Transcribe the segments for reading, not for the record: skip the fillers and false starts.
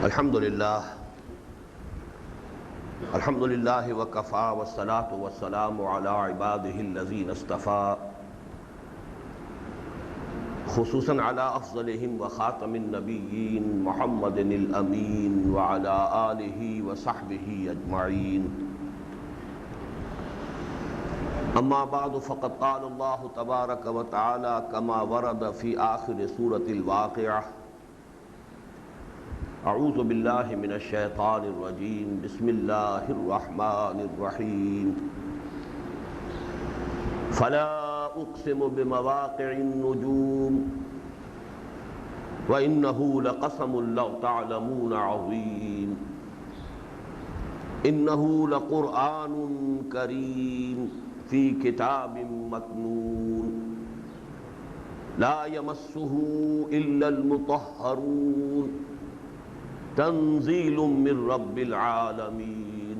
الحمدللہ وکفا والصلاة والسلام علی عبادہ الذین اصطفیٰ خصوصاً علی افضلہم وخاتم النبیین محمد الامین وعلی آلہ وصحبہ اجمعین اما بعد فقد قال اللہ تبارک وتعالی کما ورد فی آخر سورة الواقعہ اعوذ باللہ من الشیطان الرجیم بسم اللہ الرحمن الرحیم فلا اقسم بمواقع النجوم وإنه لقسم لو تعلمون عظیم إنه لقرآن کریم فی کتاب مکنون لا يمسه إلا المطہرون تنزیل من رب العالمین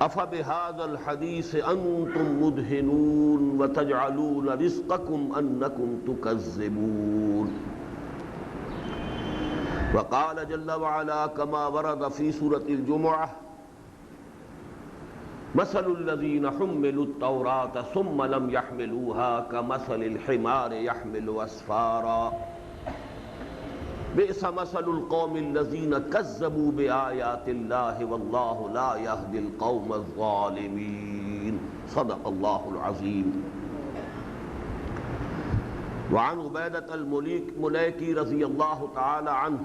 افبهذا الحدیث انتم مدہنون وتجعلون رزقکم انکم تکذبون وقال جل وعلا كما ورد في سورة الجمعة مثل الذين حملوا التوراة ثم لم يحملوها كمثل الحمار يحمل أسفارا بئس مثل القوم الذين كذبوا بآيات الله والله لا يهدي القوم الظالمين صدق الله العظيم وعن عبيدة المليكي رضي الله تعالى عنه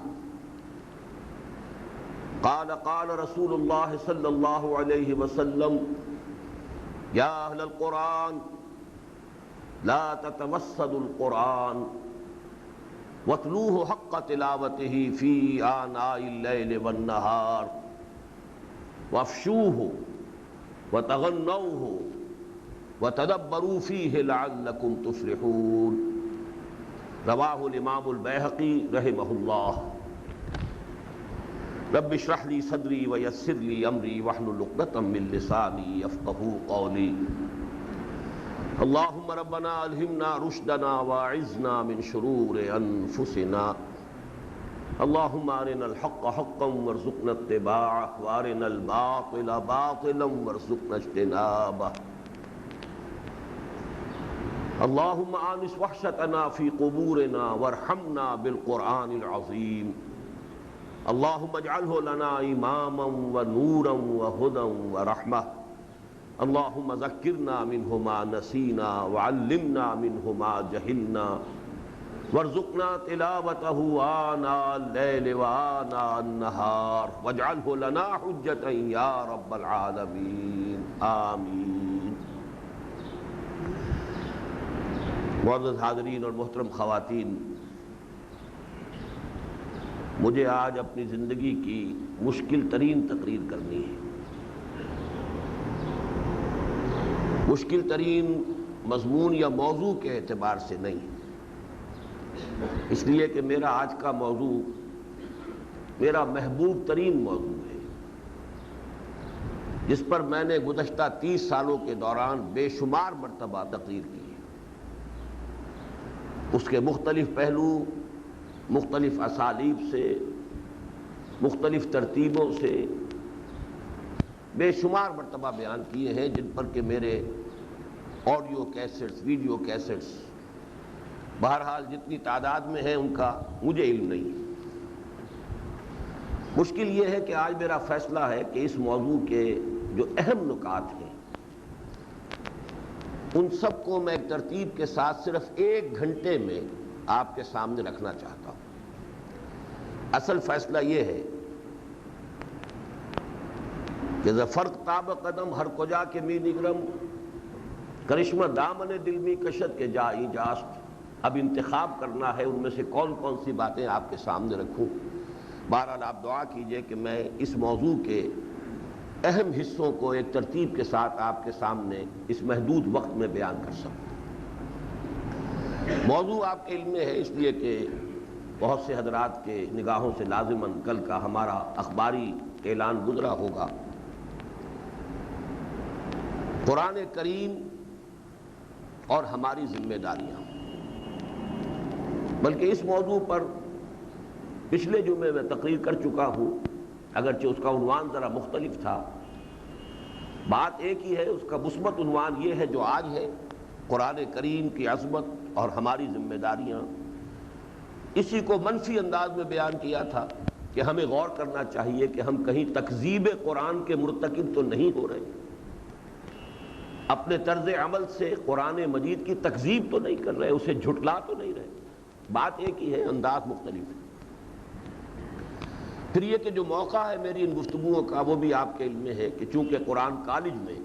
قال قال رسول الله صلى الله عليه وسلم يا أهل القرآن لا تتوسدوا القرآن واتلوه حق تلاوته في آناء الليل والنهار وافشوه وتغنوه وتدبروا فيه لعلكم تفلحون رواه الإمام البيهقي رحمه الله رب اشرح لي صدري ويسر لي أمري واحلل عقدة من لساني يفقهوا قولي اللهم ربنا الہمنا رشدنا واعذنا من شرور انفسنا اللهم ارنا الحق حقا وارزقنا اتباعه وارنا الباطل باطلا وارزقنا اجتنابه اللهم آنس وحشتنا في قبورنا وارحمنا بالقرآن العظيم اللهم اجعله لنا إماما ونورا وهدى ورحمة اللهم ذکرنا منه ما نسینا وعلمنا منه ما جہلنا وارزقنا تلاوته آناء الليل وآناء النهار واجعله لنا حجة یا رب العالمین آمین۔ معزز حاضرین اور محترم خواتین، مجھے آج اپنی زندگی کی مشکل ترین تقریر کرنی ہے۔ مشکل ترین مضمون یا موضوع کے اعتبار سے نہیں، اس لیے کہ میرا آج کا موضوع میرا محبوب ترین موضوع ہے، جس پر میں نے گزشتہ 30 سالوں کے دوران بے شمار مرتبہ تقریر کی ہے۔ اس کے مختلف پہلو مختلف اسالیب سے، مختلف ترتیبوں سے بے شمار مرتبہ بیان کیے ہیں، جن پر کہ میرے آڈیو کیسٹس، ویڈیو کیسٹس، بہرحال جتنی تعداد میں ہیں ان کا مجھے علم نہیں۔ مشکل یہ ہے کہ آج میرا فیصلہ ہے کہ اس موضوع کے جو اہم نکات ہیں ان سب کو میں ایک ترتیب کے ساتھ صرف 1 گھنٹے میں آپ کے سامنے رکھنا چاہتا ہوں۔ اصل فیصلہ یہ ہے کہ فرق تاب قدم ہر کجا کے می نگرم کرشمہ دامن دل می کشت کے جائی جاست۔ اب انتخاب کرنا ہے ان میں سے کون کون سی باتیں آپ کے سامنے رکھوں۔ بہرحال آپ دعا کیجئے کہ میں اس موضوع کے اہم حصوں کو ایک ترتیب کے ساتھ آپ کے سامنے اس محدود وقت میں بیان کر سکوں۔ موضوع آپ کے علم میں ہے، اس لیے کہ بہت سے حضرات کے نگاہوں سے لازماً کل کا ہمارا اخباری اعلان گزرا ہوگا۔ قرآن کریم اور ہماری ذمہ داریاں، بلکہ اس موضوع پر پچھلے جمعے میں تقریر کر چکا ہوں، اگرچہ اس کا عنوان ذرا مختلف تھا، بات ایک ہی ہے، اس کا مثبت عنوان یہ ہے جو آج ہے، قرآن کریم کی عظمت اور ہماری ذمہ داریاں۔ اسی کو منفی انداز میں بیان کیا تھا کہ ہمیں غور کرنا چاہیے کہ ہم کہیں تکذیب قرآن کے مرتکب تو نہیں ہو رہے، اپنے طرز عمل سے قرآن مجید کی تکذیب تو نہیں کر رہے، اسے جھٹلا تو نہیں رہے۔ بات ایک ہی ہے، انداز مختلف ہے۔ پھر یہ کہ جو موقع ہے میری ان گفتگوؤں کا وہ بھی آپ کے علم میں ہے کہ چونکہ قرآن کالج میں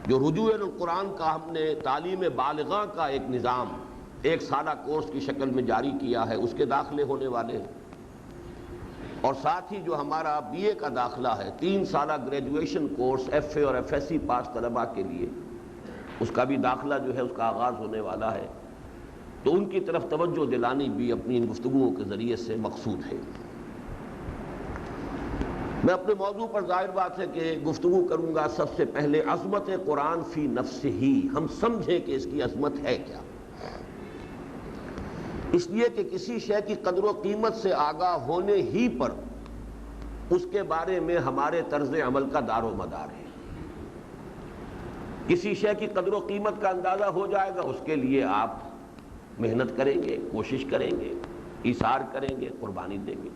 جو رجوع القرآن کا ہم نے تعلیم بالغاں کا ایک نظام ایک سالہ کورس کی شکل میں جاری کیا ہے، اس کے داخلے ہونے والے ہیں، اور ساتھ ہی جو ہمارا بی اے کا داخلہ ہے 3 سالہ گریجویشن کورس ایف اے اور ایف ایس سی پاس طلباء کے لیے، اس کا بھی داخلہ جو ہے اس کا آغاز ہونے والا ہے، تو ان کی طرف توجہ دلانی بھی اپنی ان گفتگوؤں کے ذریعے سے مقصود ہے۔ میں اپنے موضوع پر ظاہر بات ہے کہ گفتگو کروں گا سب سے پہلے عظمت قرآن فی نفسہ ہی، ہم سمجھیں کہ اس کی عظمت ہے کیا، اس لیے کہ کسی شے کی قدر و قیمت سے آگاہ ہونے ہی پر اس کے بارے میں ہمارے طرز عمل کا دار و مدار ہے۔ کسی شے کی قدر و قیمت کا اندازہ ہو جائے گا، اس کے لیے آپ محنت کریں گے، کوشش کریں گے، ایثار کریں گے، قربانی دیں گے۔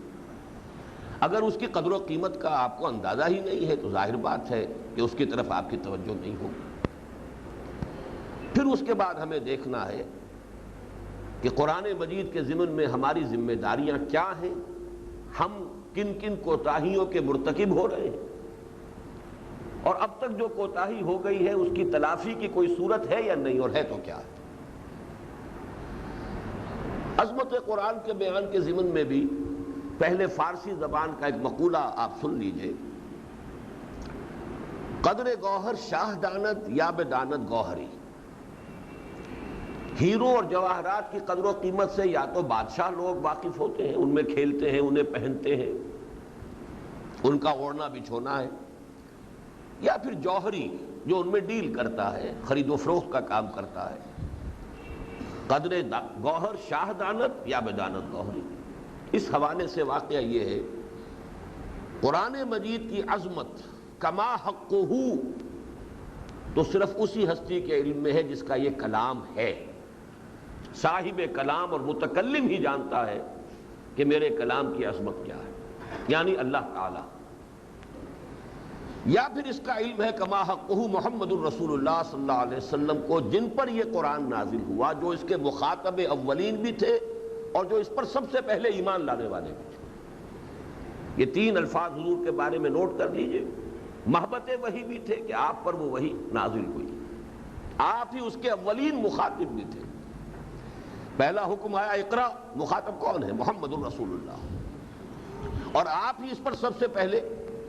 اگر اس کی قدر و قیمت کا آپ کو اندازہ ہی نہیں ہے تو ظاہر بات ہے کہ اس کی طرف آپ کی توجہ نہیں ہوگی۔ پھر اس کے بعد ہمیں دیکھنا ہے کہ قرآن مجید کے ضمن میں ہماری ذمہ داریاں کیا ہیں، ہم کن کن کوتاہیوں کے مرتکب ہو رہے ہیں، اور اب تک جو کوتاہی ہو گئی ہے اس کی تلافی کی کوئی صورت ہے یا نہیں، اور ہے تو کیا ہے۔ عظمت قرآن کے بیان کے ضمن میں بھی پہلے فارسی زبان کا ایک مقولہ آپ سن لیجئے، قدر گوہر شاہ دانت یا بے دانت گوہری، ہیرو اور جواہرات کی قدر و قیمت سے یا تو بادشاہ لوگ واقف ہوتے ہیں، ان میں کھیلتے ہیں، انہیں پہنتے ہیں، ان کا اوڑھنا بچھونا ہے، یا پھر جوہری جو ان میں ڈیل کرتا ہے، خرید و فروخت کا کام کرتا ہے۔ قدر گوہر شاہ دانت یا بے دانت گوہری، اس حوالے سے واقعہ یہ ہے، قرآن مجید کی عظمت کما حقہ تو صرف اسی ہستی کے علم میں ہے جس کا یہ کلام ہے۔ صاحب کلام اور متکلم ہی جانتا ہے کہ میرے کلام کی عظمت کیا ہے، یعنی اللہ تعالی، یا پھر اس کا علم ہے کما حقہ محمد الرسول اللہ صلی اللہ علیہ وسلم کو، جن پر یہ قرآن نازل ہوا، جو اس کے مخاطب اولین بھی تھے اور جو اس پر سب سے پہلے ایمان لانے والے بھی تھے۔ یہ 3 الفاظ حضور کے بارے میں نوٹ کر لیجئے، محبت وحی بھی تھے کہ آپ پر وہ وحی نازل ہوئی، آپ ہی اس کے اولین مخاطب بھی تھے۔ پہلا حکم آیا اقرا، مخاطب کون ہے؟ محمد الرسول اللہ، اور آپ ہی اس پر سب سے پہلے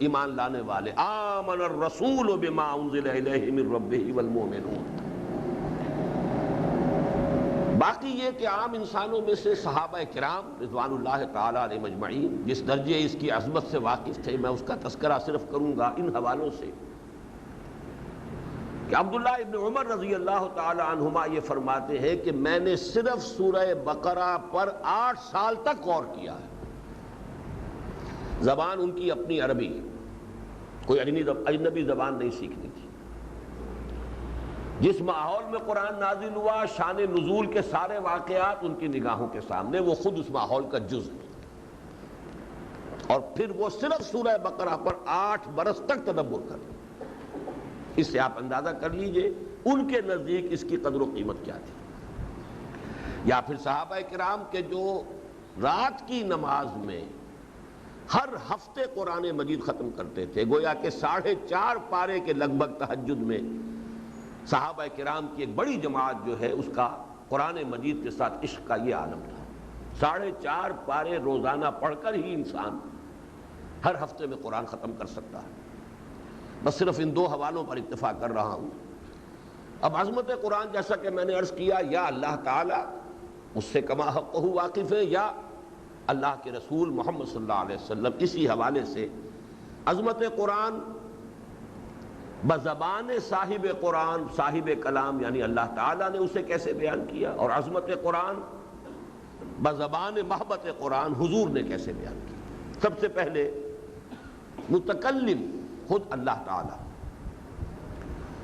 ایمان لانے والے۔ آمن الرسول بما انزل الیہ من ربہ والمؤمنون۔ باقی یہ کہ عام انسانوں میں سے صحابہ کرام رضوان اللہ تعالی علیہم اجمعین جس درجے اس کی عظمت سے واقف تھے، میں اس کا تذکرہ صرف کروں گا ان حوالوں سے کہ عبداللہ ابن عمر رضی اللہ تعالی عنہما یہ فرماتے ہیں کہ میں نے صرف سورہ بقرہ پر 8 سال تک غور کیا ہے۔ زبان ان کی اپنی عربی، کوئی اجنبی زبان نہیں سیکھنی تھی۔ جس ماحول میں قرآن نازل ہوا، شان نزول کے سارے واقعات ان کی نگاہوں کے سامنے، وہ خود اس ماحول کا جز ہے، اور پھر وہ صرف سورہ بقرہ پر 8 برس تک تدبر کر۔ اس سے آپ اندازہ کر لیجئے ان کے نزدیک اس کی قدر و قیمت کیا تھی۔ یا پھر صحابہ کرام کے جو رات کی نماز میں ہر ہفتے قرآن مجید ختم کرتے تھے، گویا کہ 4.5 پارے کے لگ بھگ تہجد میں صحابہ کرام کی ایک بڑی جماعت جو ہے اس کا قرآن مجید کے ساتھ عشق کا یہ عالم تھا۔ 4.5 پارے روزانہ پڑھ کر ہی انسان ہر ہفتے میں قرآن ختم کر سکتا ہے۔ بس صرف ان 2 حوالوں پر اکتفا کر رہا ہوں۔ اب عظمت قرآن جیسا کہ میں نے عرض کیا، یا اللہ تعالیٰ اس سے کما حقہ واقف ہے، یا اللہ کے رسول محمد صلی اللہ علیہ وسلم۔ اسی حوالے سے عظمت قرآن بزبان صاحب قرآن، صاحب کلام یعنی اللہ تعالیٰ نے اسے کیسے بیان کیا، اور عظمت قرآن بزبان محبت قرآن حضور نے کیسے بیان کی؟ سب سے پہلے متکلم خود اللہ تعالی۔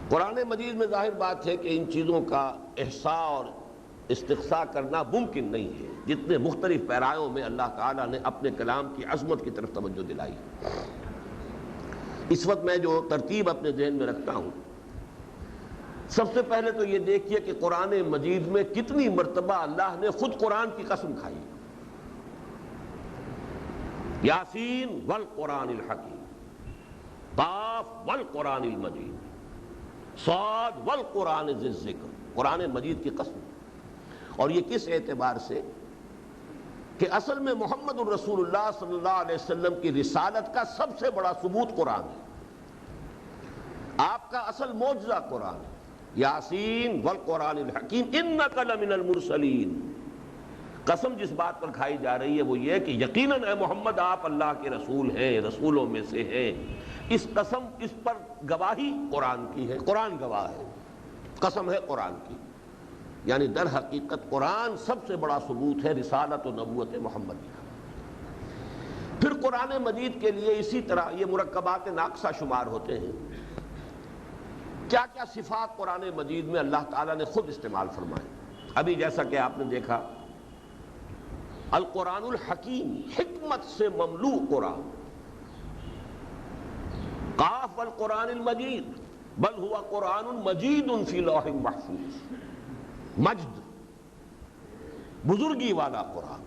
قرآن مجید میں ظاہر بات ہے کہ ان چیزوں کا احصاء اور استقصاء کرنا ممکن نہیں ہے، جتنے مختلف پیرایوں میں اللہ تعالیٰ نے اپنے کلام کی عظمت کی طرف توجہ دلائی۔ اس وقت میں جو ترتیب اپنے ذہن میں رکھتا ہوں، سب سے پہلے تو یہ دیکھیے کہ قرآن مجید میں کتنی مرتبہ اللہ نے خود قرآن کی قسم کھائی۔ یاسین والقرآن الحکیم، قاف والقرآن المجید، صاد والقرآن ذی الذکر، قرآن مجید کی قسم۔ اور یہ کس اعتبار سے کہ اصل میں محمد الرسول اللہ صلی اللہ علیہ وسلم کی رسالت کا سب سے بڑا ثبوت قرآن ہے، آپ کا اصل معجزہ قرآن ہے۔ یاسین والقرآن الحکیم انک لمن المرسلین، قسم جس بات پر کھائی جا رہی ہے وہ یہ کہ یقیناً اے محمد آپ اللہ کے رسول ہیں، رسولوں میں سے ہیں۔ اس قسم، اس پر گواہی قرآن کی ہے، قرآن گواہ ہے، قسم ہے قرآن کی، یعنی در حقیقت قرآن سب سے بڑا ثبوت ہے رسالت و نبوت محمدیہ۔ پھر قرآن مجید کے لیے اسی طرح یہ مرکبات ناقصہ شمار ہوتے ہیں۔ کیا کیا صفات قرآن مجید میں اللہ تعالیٰ نے خود استعمال فرمائے؟ ابھی جیسا کہ آپ نے دیکھا القرآن الحکیم، حکمت سے مملوء قرآن، قاف والقرآن المجید بل ہوا قرآن مجید فی لوح محفوظ، مجد، بزرگی والا قرآن۔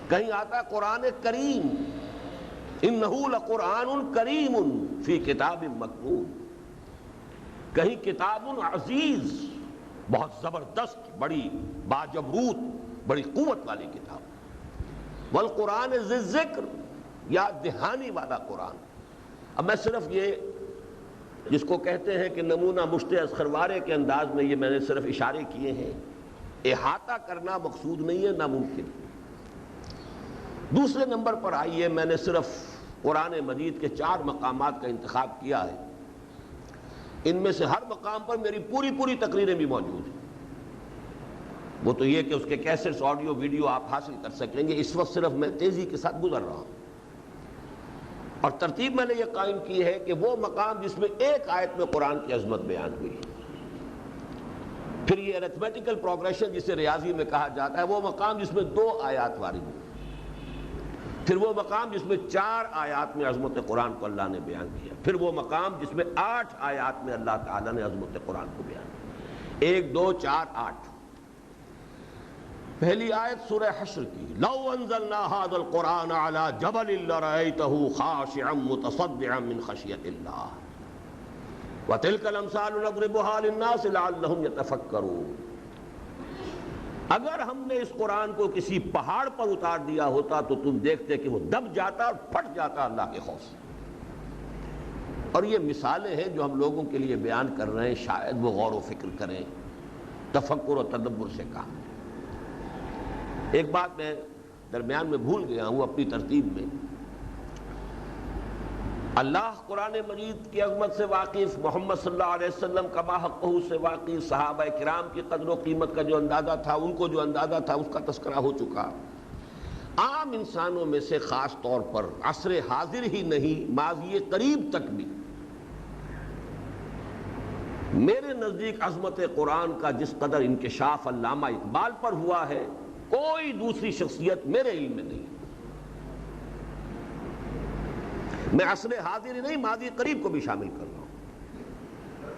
کہیں آتا ہے قرآن کریم، انہ لقرآن کریم فی کتاب مکنون، کہیں کتاب عزیز، بہت زبردست، بڑی باجبروت، بڑی قوت والی کتاب۔ والقرآن ذی الذکر، یاد دہانی والا قرآن۔ اب میں صرف یہ جس کو کہتے ہیں کہ نمونہ مشت اذخروارے کے انداز میں یہ میں نے صرف اشارے کیے ہیں، احاطہ کرنا مقصود نہیں ہے، ناممکن۔ دوسرے نمبر پر آئیے، میں نے صرف قرآن مجید کے 4 مقامات کا انتخاب کیا ہے، ان میں سے ہر مقام پر میری پوری تقریریں بھی موجود ہیں۔ وہ تو یہ کہ اس کے کیسٹس، آڈیو ویڈیو آپ حاصل کر سکیں گے۔ اس وقت صرف میں تیزی کے ساتھ گزر رہا ہوں، اور ترتیب میں نے یہ قائم کی ہے کہ وہ مقام جس میں ایک آیت میں قرآن کی عظمت بیان ہوئی، پھر یہ ارتھمیٹیکل پروگریشن جسے ریاضی میں کہا جاتا ہے، وہ مقام جس میں 2 آیات وارد ہوئی، پھر وہ مقام جس میں 4 آیات میں عظمت قرآن کو اللہ نے بیان کیا، پھر وہ مقام جس میں 8 آیات میں اللہ تعالیٰ نے عظمت قرآن کو بیان کیا۔ 1 2 4 8۔ پہلی آیت سورہ حشر کی، لو انزلنا هذا القرآن على جبل لرأيته خاشعا متصدعا من خشية الله وتلك الامثال نضربها للناس لعلهم يتفكرون۔ اگر ہم نے اس قرآن کو کسی پہاڑ پر اتار دیا ہوتا تو تم دیکھتے کہ وہ دب جاتا اور پھٹ جاتا اللہ کے خوف سے۔ اور یہ مثالیں ہیں جو ہم لوگوں کے لیے بیان کر رہے ہیں، شاید وہ غور و فکر کریں، تفکر و تدبر سے کام۔ ایک بات میں درمیان میں بھول گیا ہوں اپنی ترتیب میں، اللہ قرآن مجید کی عظمت سے واقف، محمد صلی اللہ علیہ وسلم کا باحقہ سے واقف، صحابہ کرام کی قدر و قیمت کا جو اندازہ تھا، ان کو جو اندازہ تھا اس کا تذکرہ ہو چکا۔ عام انسانوں میں سے خاص طور پر عصر حاضر ہی نہیں، ماضی قریب تک بھی میرے نزدیک عظمت قرآن کا جس قدر انکشاف علامہ اقبال پر ہوا ہے، کوئی دوسری شخصیت میرے علم میں نہیں۔ میں عصر حاضر ہی نہیں، ماضی قریب کو بھی شامل کر رہا ہوں،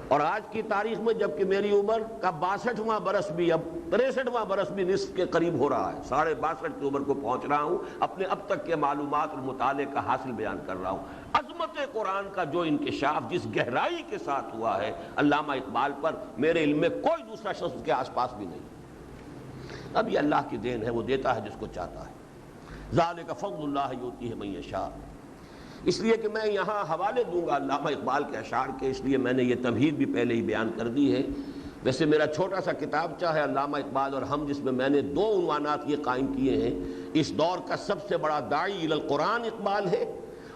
اور آج کی تاریخ میں جبکہ میری عمر کا 62واں برس بھی، اب 63واں برس بھی نصف کے قریب ہو رہا ہے، 62.5 کی عمر کو پہنچ رہا ہوں، اپنے اب تک کے معلومات اور مطالعے کا حاصل بیان کر رہا ہوں۔ عظمت قرآن کا جو انکشاف جس گہرائی کے ساتھ ہوا ہے علامہ اقبال پر، میرے علم میں کوئی دوسرا شخص اس کے آس پاس بھی نہیں۔ اب یہ اللہ کی دین ہے، وہ دیتا ہے جس کو چاہتا ہے۔ ذالک فضل اللہ یؤتیہ من یشاء۔ اس لیے کہ میں یہاں حوالے دوں گا علامہ اقبال کے اشعار کے، اس لیے میں نے یہ تمہید بھی پہلے ہی بیان کر دی ہے۔ ویسے میرا چھوٹا سا کتابچہ ہے علامہ اقبال اور ہم، جس میں میں نے 2 عنوانات یہ قائم کیے ہیں، اس دور کا سب سے بڑا داعی الی القرآن اقبال ہے،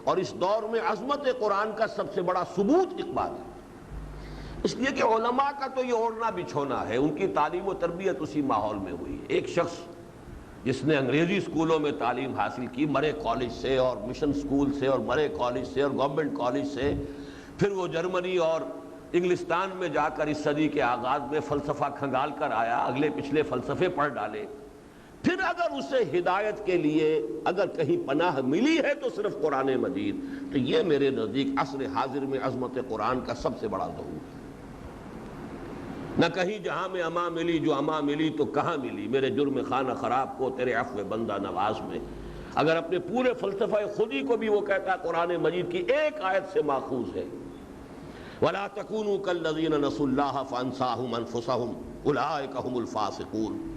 اور اس دور میں عظمت قرآن کا سب سے بڑا ثبوت اقبال ہے۔ اس لیے کہ علماء کا تو یہ اوڑھنا بچھونا ہے، ان کی تعلیم و تربیت اسی ماحول میں ہوئی ہے۔ ایک شخص جس نے انگریزی اسکولوں میں تعلیم حاصل کی، مرے کالج سے اور مشن اسکول سے اور مرے کالج سے اور گورنمنٹ کالج سے، پھر وہ جرمنی اور انگلستان میں جا کر اس صدی کے آغاز میں فلسفہ کھنگال کر آیا، اگلے پچھلے فلسفے پڑھ ڈالے، پھر اگر اسے ہدایت کے لیے اگر کہیں پناہ ملی ہے تو صرف قرآن مجید، تو یہ میرے نزدیک عصر حاضر میں عظمت قرآن کا سب سے بڑا ظہور ہے۔ نہ کہیں جہاں میں اما ملی، جو اما ملی تو کہاں ملی میرے جرم خانہ خراب کو تیرے عفو بندہ نواز میں۔ اگر اپنے پورے فلسفہ خودی کو بھی وہ کہتا ہے قرآن مجید کی ایک آیت سے ماخوذ ہے، وَلَا تَكُونُوا كَالَّذِينَ نَسُوا اللَّهَ فَأَنسَاهُمْ أَنفُسَهُمْ أُولَٰئِكَ هُمُ الْفَاسِقُونَ۔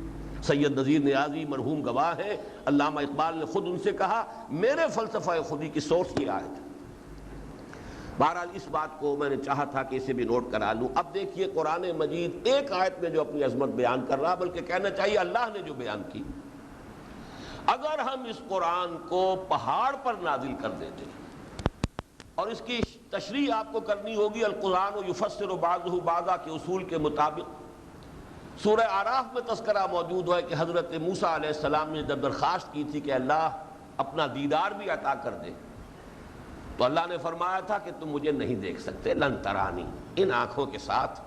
سید نذیر نیازی مرحوم گواہ ہے، علامہ اقبال نے خود ان سے کہا میرے فلسفہ خودی کی سورس کی آیت ہے۔ بہرحال اس بات کو میں نے چاہا تھا کہ اسے بھی نوٹ کرا لوں۔ اب دیکھیے قرآن مجید ایک آیت میں جو اپنی عظمت بیان کر رہا، بلکہ کہنا چاہیے اللہ نے جو بیان کی، اگر ہم اس قرآن کو پہاڑ پر نازل کر دیتے، اور اس کی تشریح آپ کو کرنی ہوگی القرآن یفسر بعضہ بعضا کے اصول کے مطابق۔ سورہ اعراف میں تذکرہ موجود ہے کہ حضرت موسیٰ علیہ السلام نے جب درخواست کی تھی کہ اللہ اپنا دیدار بھی عطا کر دے، تو اللہ نے فرمایا تھا کہ تم مجھے نہیں دیکھ سکتے، لن ترانی، ان آنکھوں کے ساتھ،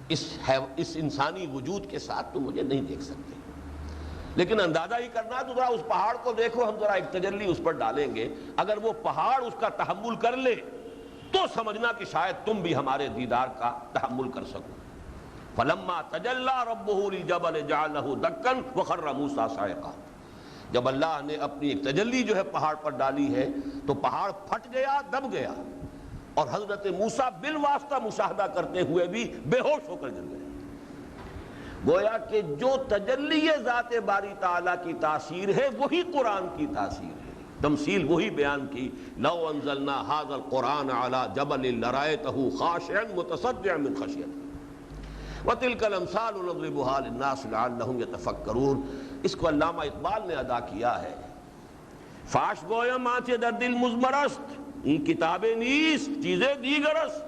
اس انسانی وجود کے ساتھ تم مجھے نہیں دیکھ سکتے، لیکن اندازہ ہی کرنا تو ذرا اس پہاڑ کو دیکھو، ہم ذرا ایک تجلی اس پر ڈالیں گے، اگر وہ پہاڑ اس کا تحمل کر لے تو سمجھنا کہ شاید تم بھی ہمارے دیدار کا تحمل کر سکو۔ فلما تجلی ربہ للجبل جعلہ دکا وخر موسیٰ صعقا۔ جب اللہ نے اپنی ایک تجلی جو ہے پہاڑ پر ڈالی ہے تو پہاڑ پھٹ گیا، دب گیا، اور حضرت موسیٰ بالواسطہ مشاہدہ کرتے ہوئے بھی بے ہوش ہو کر گر گئے۔ گویا کہ جو تجلی ذات باری تعالیٰ کی تاثیر ہے وہی قرآن کی تاثیر ہے۔ تمثیل وہی بیان کی، لو انزلنا ھذا القرآن علی جبل لرأیتہ خاشعا متصدعا من خشیۃ وَتِلْكَ الْأَمْثَالُ نَضْرِبُهَا لِلنَّاسِ لَعَلَّهُمْ يَتَفَكَّرُونَ۔ اس کو علامہ اقبال نے ادا کیا ہے، فاش گویم آنچے در دل مزمرست، این کتابیں نیست چیزیں دیگرست۔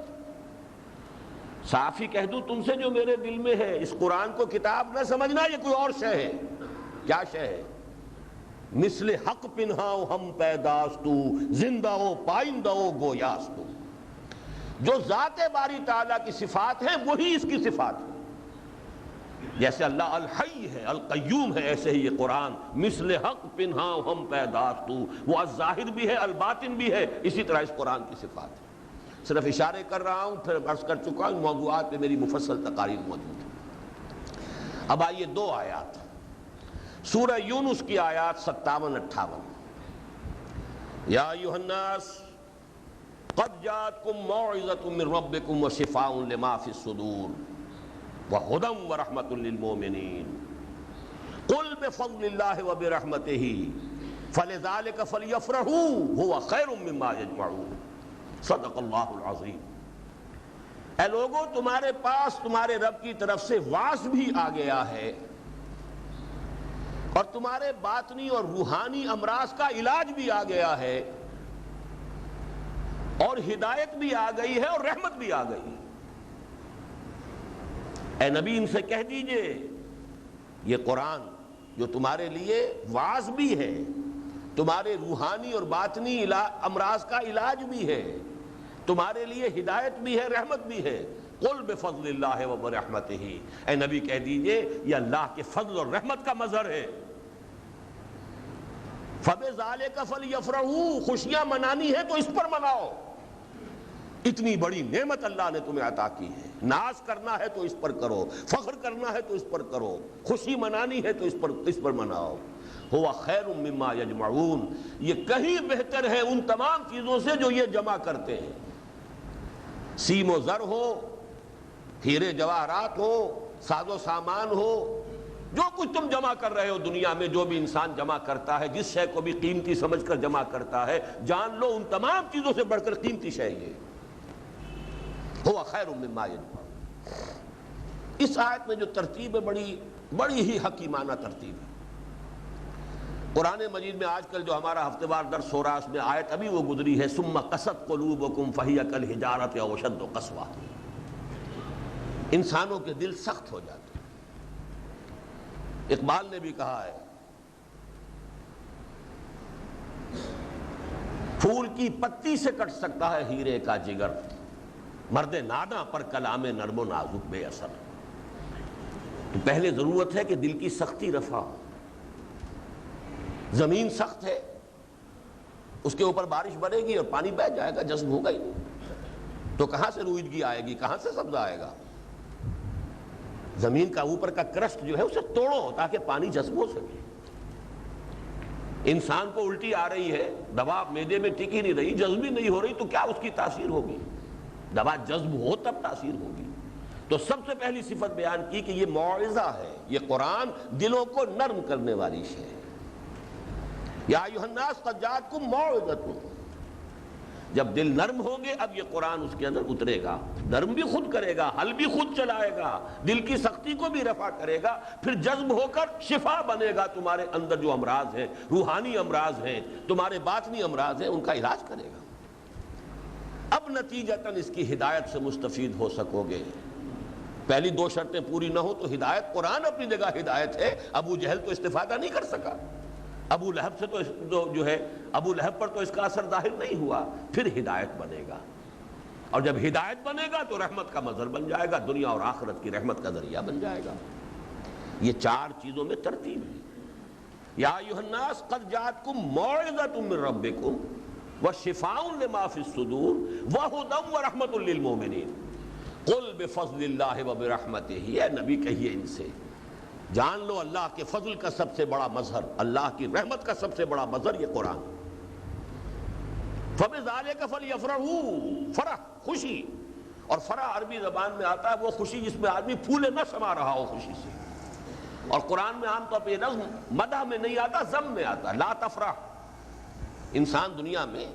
صافی کہہ دوں تم سے جو میرے دل میں ہے، اس قرآن کو کتاب نہ سمجھنا، یہ کوئی اور شے ہے۔ کیا شے ہے؟ مثل حق پنہاؤ ہم پیداستو، زندہ ہو پائندہ ہو گویاستو۔ جو ذات باری تعالیٰ کی صفات ہیں وہی اس کی صفات ہے۔ جیسے اللہ الحی ہے، القیوم ہے، ایسے ہی یہ قرآن مثل حق پنہاؤ ہم پیداستو، وہ الظاہر بھی ہے الباطن بھی ہے، اسی طرح اس قرآن کی صفات ہے۔ صرف اشارے کر رہا ہوں، پھر عرض کر چکا ہوں موضوعات پہ میری مفصل تقاریر موجود ہے۔ اب آئیے دو آیات، سورہ یونس کی آیات 57-58۔ یا ایھا الناس قد جاءتکم موعظۃ من ربکم وشفاء لما فی الصدور وہدی ورحمۃ للمؤمنین قل بفضل اللہ وبرحمتہ فلذلک فلیفرحوا ھو خیر مما یجمعون۔ صدق اللہ العظیم۔ اے لوگو، تمہارے پاس تمہارے رب کی طرف سے واعظ بھی آ گیا ہے، اور تمہارے باطنی اور روحانی امراض کا علاج بھی آ گیا ہے، اور ہدایت بھی آ گئی ہے، اور رحمت بھی آ گئی۔ اے نبی ان سے کہہ دیجئے یہ قرآن جو تمہارے لیے واعظ بھی ہے، تمہارے روحانی اور باطنی امراض کا علاج بھی ہے، تمہارے لیے ہدایت بھی ہے، رحمت بھی ہے۔ قل بفضل اللہ وبرحمتہ، اے نبی کہہ دیجئے یہ اللہ کے فضل اور رحمت کا مظہر ہے۔ فبذالک فلیفرحوا، خوشیاں منانی ہے تو اس پر مناؤ، اتنی بڑی نعمت اللہ نے تمہیں عطا کی ہے۔ ناز کرنا ہے تو اس پر کرو، فخر کرنا ہے تو اس پر کرو، خوشی منانی ہے تو اس پر مناؤ۔ ہوا خیر مما یجمعون، یہ کہیں بہتر ہے ان تمام چیزوں سے جو یہ جمع کرتے ہیں۔ سیم و زر ہو، ہیرے جواہرات ہو، ساز و سامان ہو، جو کچھ تم جمع کر رہے ہو دنیا میں، جو بھی انسان جمع کرتا ہے، جس شے کو بھی قیمتی سمجھ کر جمع کرتا ہے، جان لو ان تمام چیزوں سے بڑھ کر قیمتی شے یہ ہوا خیر مما یجمعون۔ اس آیت میں جو ترتیب ہے بڑی ہی حکیمانہ ترتیب ہے۔ قرآن مجید میں آج کل جو ہمارا ہفتے وار درس ہو رہا ہے، اس میں آیت ابھی وہ گزری ہے، ثم قست قلوبکم فہی کالحجارۃ او اشد قسوۃ۔ انسانوں کے دل سخت ہو جاتے ہیں۔ اقبال نے بھی کہا ہے پھول کی پتی سے کٹ سکتا ہے ہیرے کا جگر، مرد نادا پر کلام نرم و نازک بے اثر۔ تو پہلے ضرورت ہے کہ دل کی سختی رفع ہو۔ زمین سخت ہے، اس کے اوپر بارش برے گی اور پانی بہہ جائے گا، جذب ہوگا ہی نہیں، تو کہاں سے روئیدگی آئے گی، کہاں سے سبزہ آئے گا؟ زمین کا اوپر کا کرسٹ جو ہے اسے توڑو تاکہ پانی جذب ہو سکے۔ انسان کو الٹی آ رہی ہے، دوا معدے میں ٹک ہی نہیں رہی، جذب ہی نہیں ہو رہی، تو کیا اس کی تاثیر ہوگی؟ دوا جذب ہو تب تاثیر ہوگی۔ تو سب سے پہلی صفت بیان کی کہ یہ موعظہ ہے، یہ قرآن دلوں کو نرم کرنے والی شے ہے۔ یا ایھا الناس قد جاءتکم موعظۃ، جب دل نرم ہوں گے اب یہ قرآن اس کے اندر اترے گا، نرم بھی خود کرے گا، حل بھی خود چلائے گا، دل کی سختی کو بھی رفع کرے گا، پھر جذب ہو کر شفا بنے گا۔ تمہارے اندر جو امراض ہیں، روحانی امراض ہیں، تمہارے باطنی امراض ہیں، ان کا علاج کرے گا۔ اب نتیجتاً اس کی ہدایت سے مستفید ہو سکو گے۔ پہلی دو شرطیں پوری نہ ہو تو ہدایت، قرآن اپنی جگہ ہدایت ہے، ابو جہل تو استفادہ نہیں کر سکا، ابو لہب سے تو جو ہے ابو لہب پر تو اس کا اثر ظاہر نہیں ہوا، پھر ہدایت بنے گا، اور جب ہدایت بنے گا تو رحمت کا مظہر بن جائے گا، دنیا اور آخرت کی رحمت کا ذریعہ بن جائے گا۔ یہ چار چیزوں میں ترتیب ہے۔ یا ایھا الناس قد جاءتکم موعظۃ من ربکم وشفاء لما فی الصدور وہدی ورحمۃ للمؤمنین قل بفضل اللہ وبرحمتہ، اے نبی کہیے ان سے، جان لو اللہ کے فضل کا سب سے بڑا مظہر، اللہ کی رحمت کا سب سے بڑا مظہر یہ قرآن۔ فَبِذَلِكَ فَلْيَفْرَحُوا، فرح، خوشی، اور فرح عربی زبان میں آتا ہے وہ خوشی جس میں آدمی پھولے نہ سما رہا ہو خوشی سے، اور قرآن میں عام طور پہ یہ لفظ مدح میں نہیں آتا، ذم میں آتا ہے، لا تفرح۔ انسان دنیا میں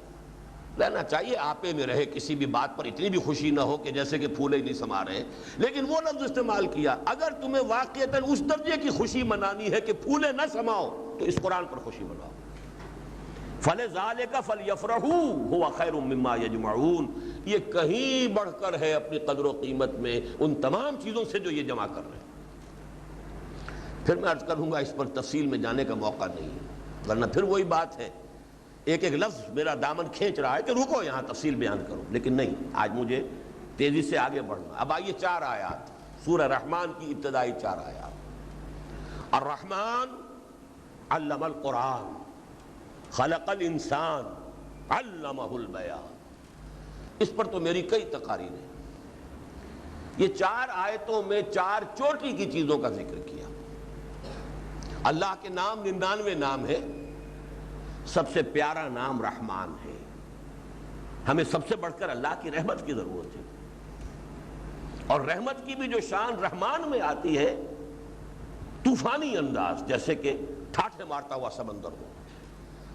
رہنا چاہیے، آپے میں رہے، کسی بھی بات پر اتنی بھی خوشی نہ ہو کہ جیسے کہ پھولے نہیں سما رہے، لیکن وہ لفظ استعمال کیا۔ اگر تمہیں واقعتاً اس درجے کی خوشی منانی ہے کہ پھولے نہ سماؤ تو اس قرآن پر خوشی مناؤ۔ فَلِذَلِكَ فَلْيَفْرَحُوا هُوَ خَيْرٌ مِّمَّا يَجْمَعُونَ، یہ کہیں بڑھ کر ہے اپنی قدر و قیمت میں ان تمام چیزوں سے جو یہ جمع کر رہے ہیں۔ پھر میں عرض کروں گا، اس پر تفصیل میں جانے کا موقع نہیں ہے، ورنہ پھر وہی بات ہے، ایک ایک لفظ میرا دامن کھینچ رہا ہے کہ رکو یہاں تفصیل بیان کرو، لیکن نہیں، آج مجھے تیزی سے آگے بڑھنا۔ اب آئیے چار آیات، سورہ رحمان کی ابتدائی چار آیات۔ الرحمن علم القرآن خلق الانسان علمہ البیان، اس پر تو میری کئی تقاریر ہیں۔ یہ چار آیتوں میں چار چوٹی کی چیزوں کا ذکر کیا۔ اللہ کے نام 99 نام ہے، سب سے پیارا نام رحمان ہے۔ ہمیں سب سے بڑھ کر اللہ کی رحمت کی ضرورت ہے، اور رحمت کی بھی جو شان رحمان میں آتی ہے، طوفانی انداز، جیسے کہ ٹھاٹھے مارتا ہوا سمندر ہو،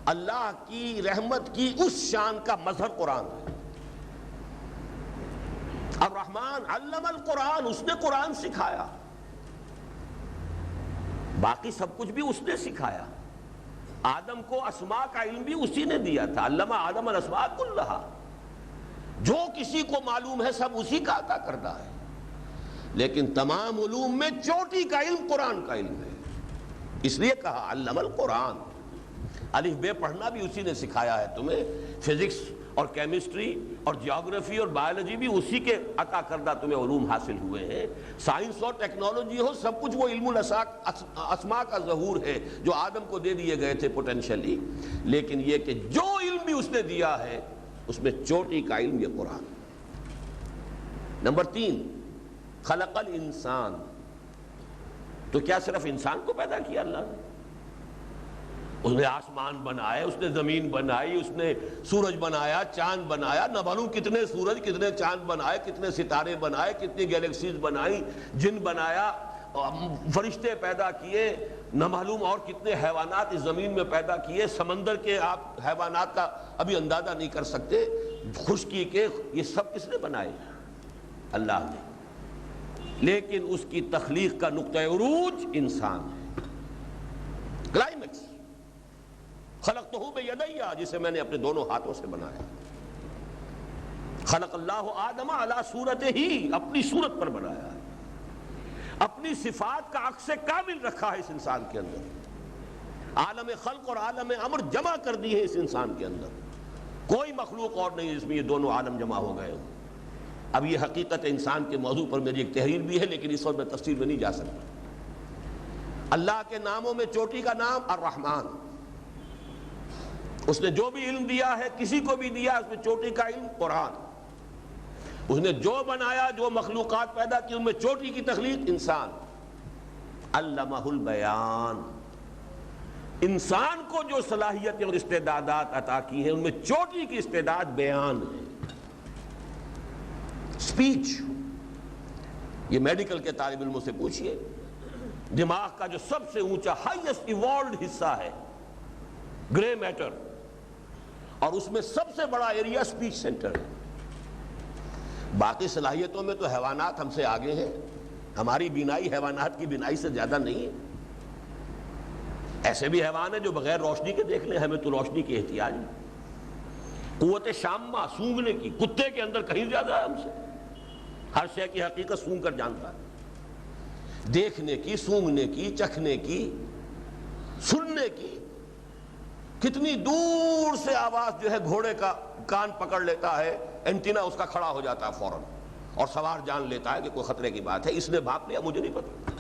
اللہ کی رحمت کی اس شان کا مظہر قرآن ہے۔ الرحمن علم القرآن، اس نے قرآن سکھایا، باقی سب کچھ بھی اس نے سکھایا۔ آدم کو اسماء کا علم بھی اسی نے دیا تھا، علم آدم الاسماء کلہا، جو کسی کو معلوم ہے سب اسی کا عطا کردہ ہے، لیکن تمام علوم میں چوٹی کا علم قرآن کا علم ہے، اس لیے کہا علم القرآن۔ الف بے پڑھنا بھی اسی نے سکھایا ہے تمہیں، فزکس اور کیمسٹری اور جیوگرافی اور بایولوجی بھی اسی کے عطا کردہ تمہیں علوم حاصل ہوئے ہیں۔ سائنس اور ٹیکنالوجی ہو، سب کچھ وہ علم الاسماء کا ظہور ہے جو آدم کو دے دیے گئے تھے پوٹینشلی، لیکن یہ کہ جو علم بھی اس نے دیا ہے اس میں چوٹی کا علم یہ قرآن۔ نمبر 3، خلق الانسان، تو کیا صرف انسان کو پیدا کیا اللہ نے؟ اس نے آسمان بنائے، اس نے زمین بنائی، اس نے سورج بنایا، چاند بنایا، نہ معلوم کتنے سورج، کتنے چاند بنائے، کتنے ستارے بنائے، کتنی گیلیکسیز بنائی، جن بنایا، فرشتے پیدا کیے، نہ معلوم اور کتنے حیوانات اس زمین میں پیدا کیے، سمندر کے آپ حیوانات کا ابھی اندازہ نہیں کر سکتے، خشکی کے، یہ سب کس نے بنائے؟ اللہ نے، لیکن اس کی تخلیق کا نقطہ عروج انسان ہے، کلائمیکس۔ خلقتہ بیدی، جسے میں نے اپنے دونوں ہاتھوں سے بنایا۔ خلق اللہ آدم علی صورتہ، اپنی صورت پر بنایا ہے، اپنی صفات کا عکس کامل رکھا ہے اس انسان کے اندر، عالم خلق اور عالم امر جمع کر دی ہے اس انسان کے اندر۔ کوئی مخلوق اور نہیں جس میں یہ دونوں عالم جمع ہو گئے ہوں۔ اب یہ حقیقت انسان کے موضوع پر میری ایک تحریر بھی ہے، لیکن اس وقت میں تفصیل میں نہیں جا سکتا۔ اللہ کے ناموں میں چوٹی کا نام الرحمن، اس نے جو بھی علم دیا ہے کسی کو بھی دیا، اس میں چوٹی کا علم قرآن۔ اس نے جو بنایا، جو مخلوقات پیدا کی، ان میں چوٹی کی تخلیق انسان۔ علمہ البیان، انسان کو جو صلاحیتیں اور استعدادات عطا کی ہیں ان میں چوٹی کی استعداد بیان ہے، سپیچ۔ یہ میڈیکل کے طالب علموں سے پوچھئے، دماغ کا جو سب سے اونچا ہائیسٹ ایوالوڈ حصہ ہے گرے میٹر، اور اس میں سب سے بڑا ایریا سپیچ سینٹر ہے۔ باقی صلاحیتوں میں تو حیوانات ہم سے آگے ہیں، ہماری بینائی حیوانات کی بینائی سے زیادہ نہیں ہے۔ ایسے بھی حیوان ہیں جو بغیر روشنی کے دیکھ لیں، ہمیں تو روشنی کی احتیاج ہے۔ قوت شامہ سونگنے کی کتے کے اندر کہیں زیادہ ہے ہم سے، ہر شے کی حقیقت سونگ کر جانتا ہے، دیکھنے کی، سونگنے کی، چکھنے کی، سننے کی۔ کتنی دور سے آواز جو ہے گھوڑے کا کان پکڑ لیتا ہے، اینٹینا اس کا کھڑا ہو جاتا ہے فوراً، اور سوار جان لیتا ہے کہ کوئی خطرے کی بات ہے، اس نے بھاپ لیا مجھے نہیں پتا۔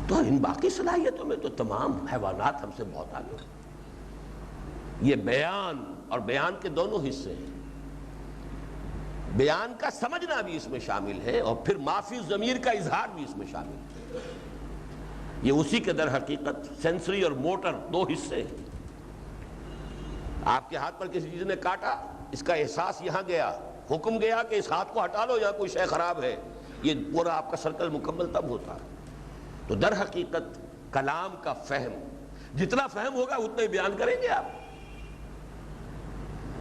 تو ان باقی صلاحیتوں میں تو تمام حیوانات ہم سے بہت آگے ہیں۔ یہ بیان اور بیان کے دونوں حصے ہیں، بیان کا سمجھنا بھی اس میں شامل ہے، اور پھر معافی ضمیر کا اظہار بھی اس میں شامل ہے۔ یہ اسی کے در حقیقت سینسری اور موٹر دو حصے ہیں۔ آپ کے ہاتھ پر کسی چیز نے کاٹا، اس کا احساس یہاں گیا، حکم گیا کہ اس ہاتھ کو ہٹا لو، یہاں کوئی شے خراب ہے، یہ پورا آپ کا سرکل مکمل تب ہوتا ہے۔ تو در حقیقت کلام کا فہم، جتنا فہم ہوگا اتنا ہی بیان کریں گے آپ۔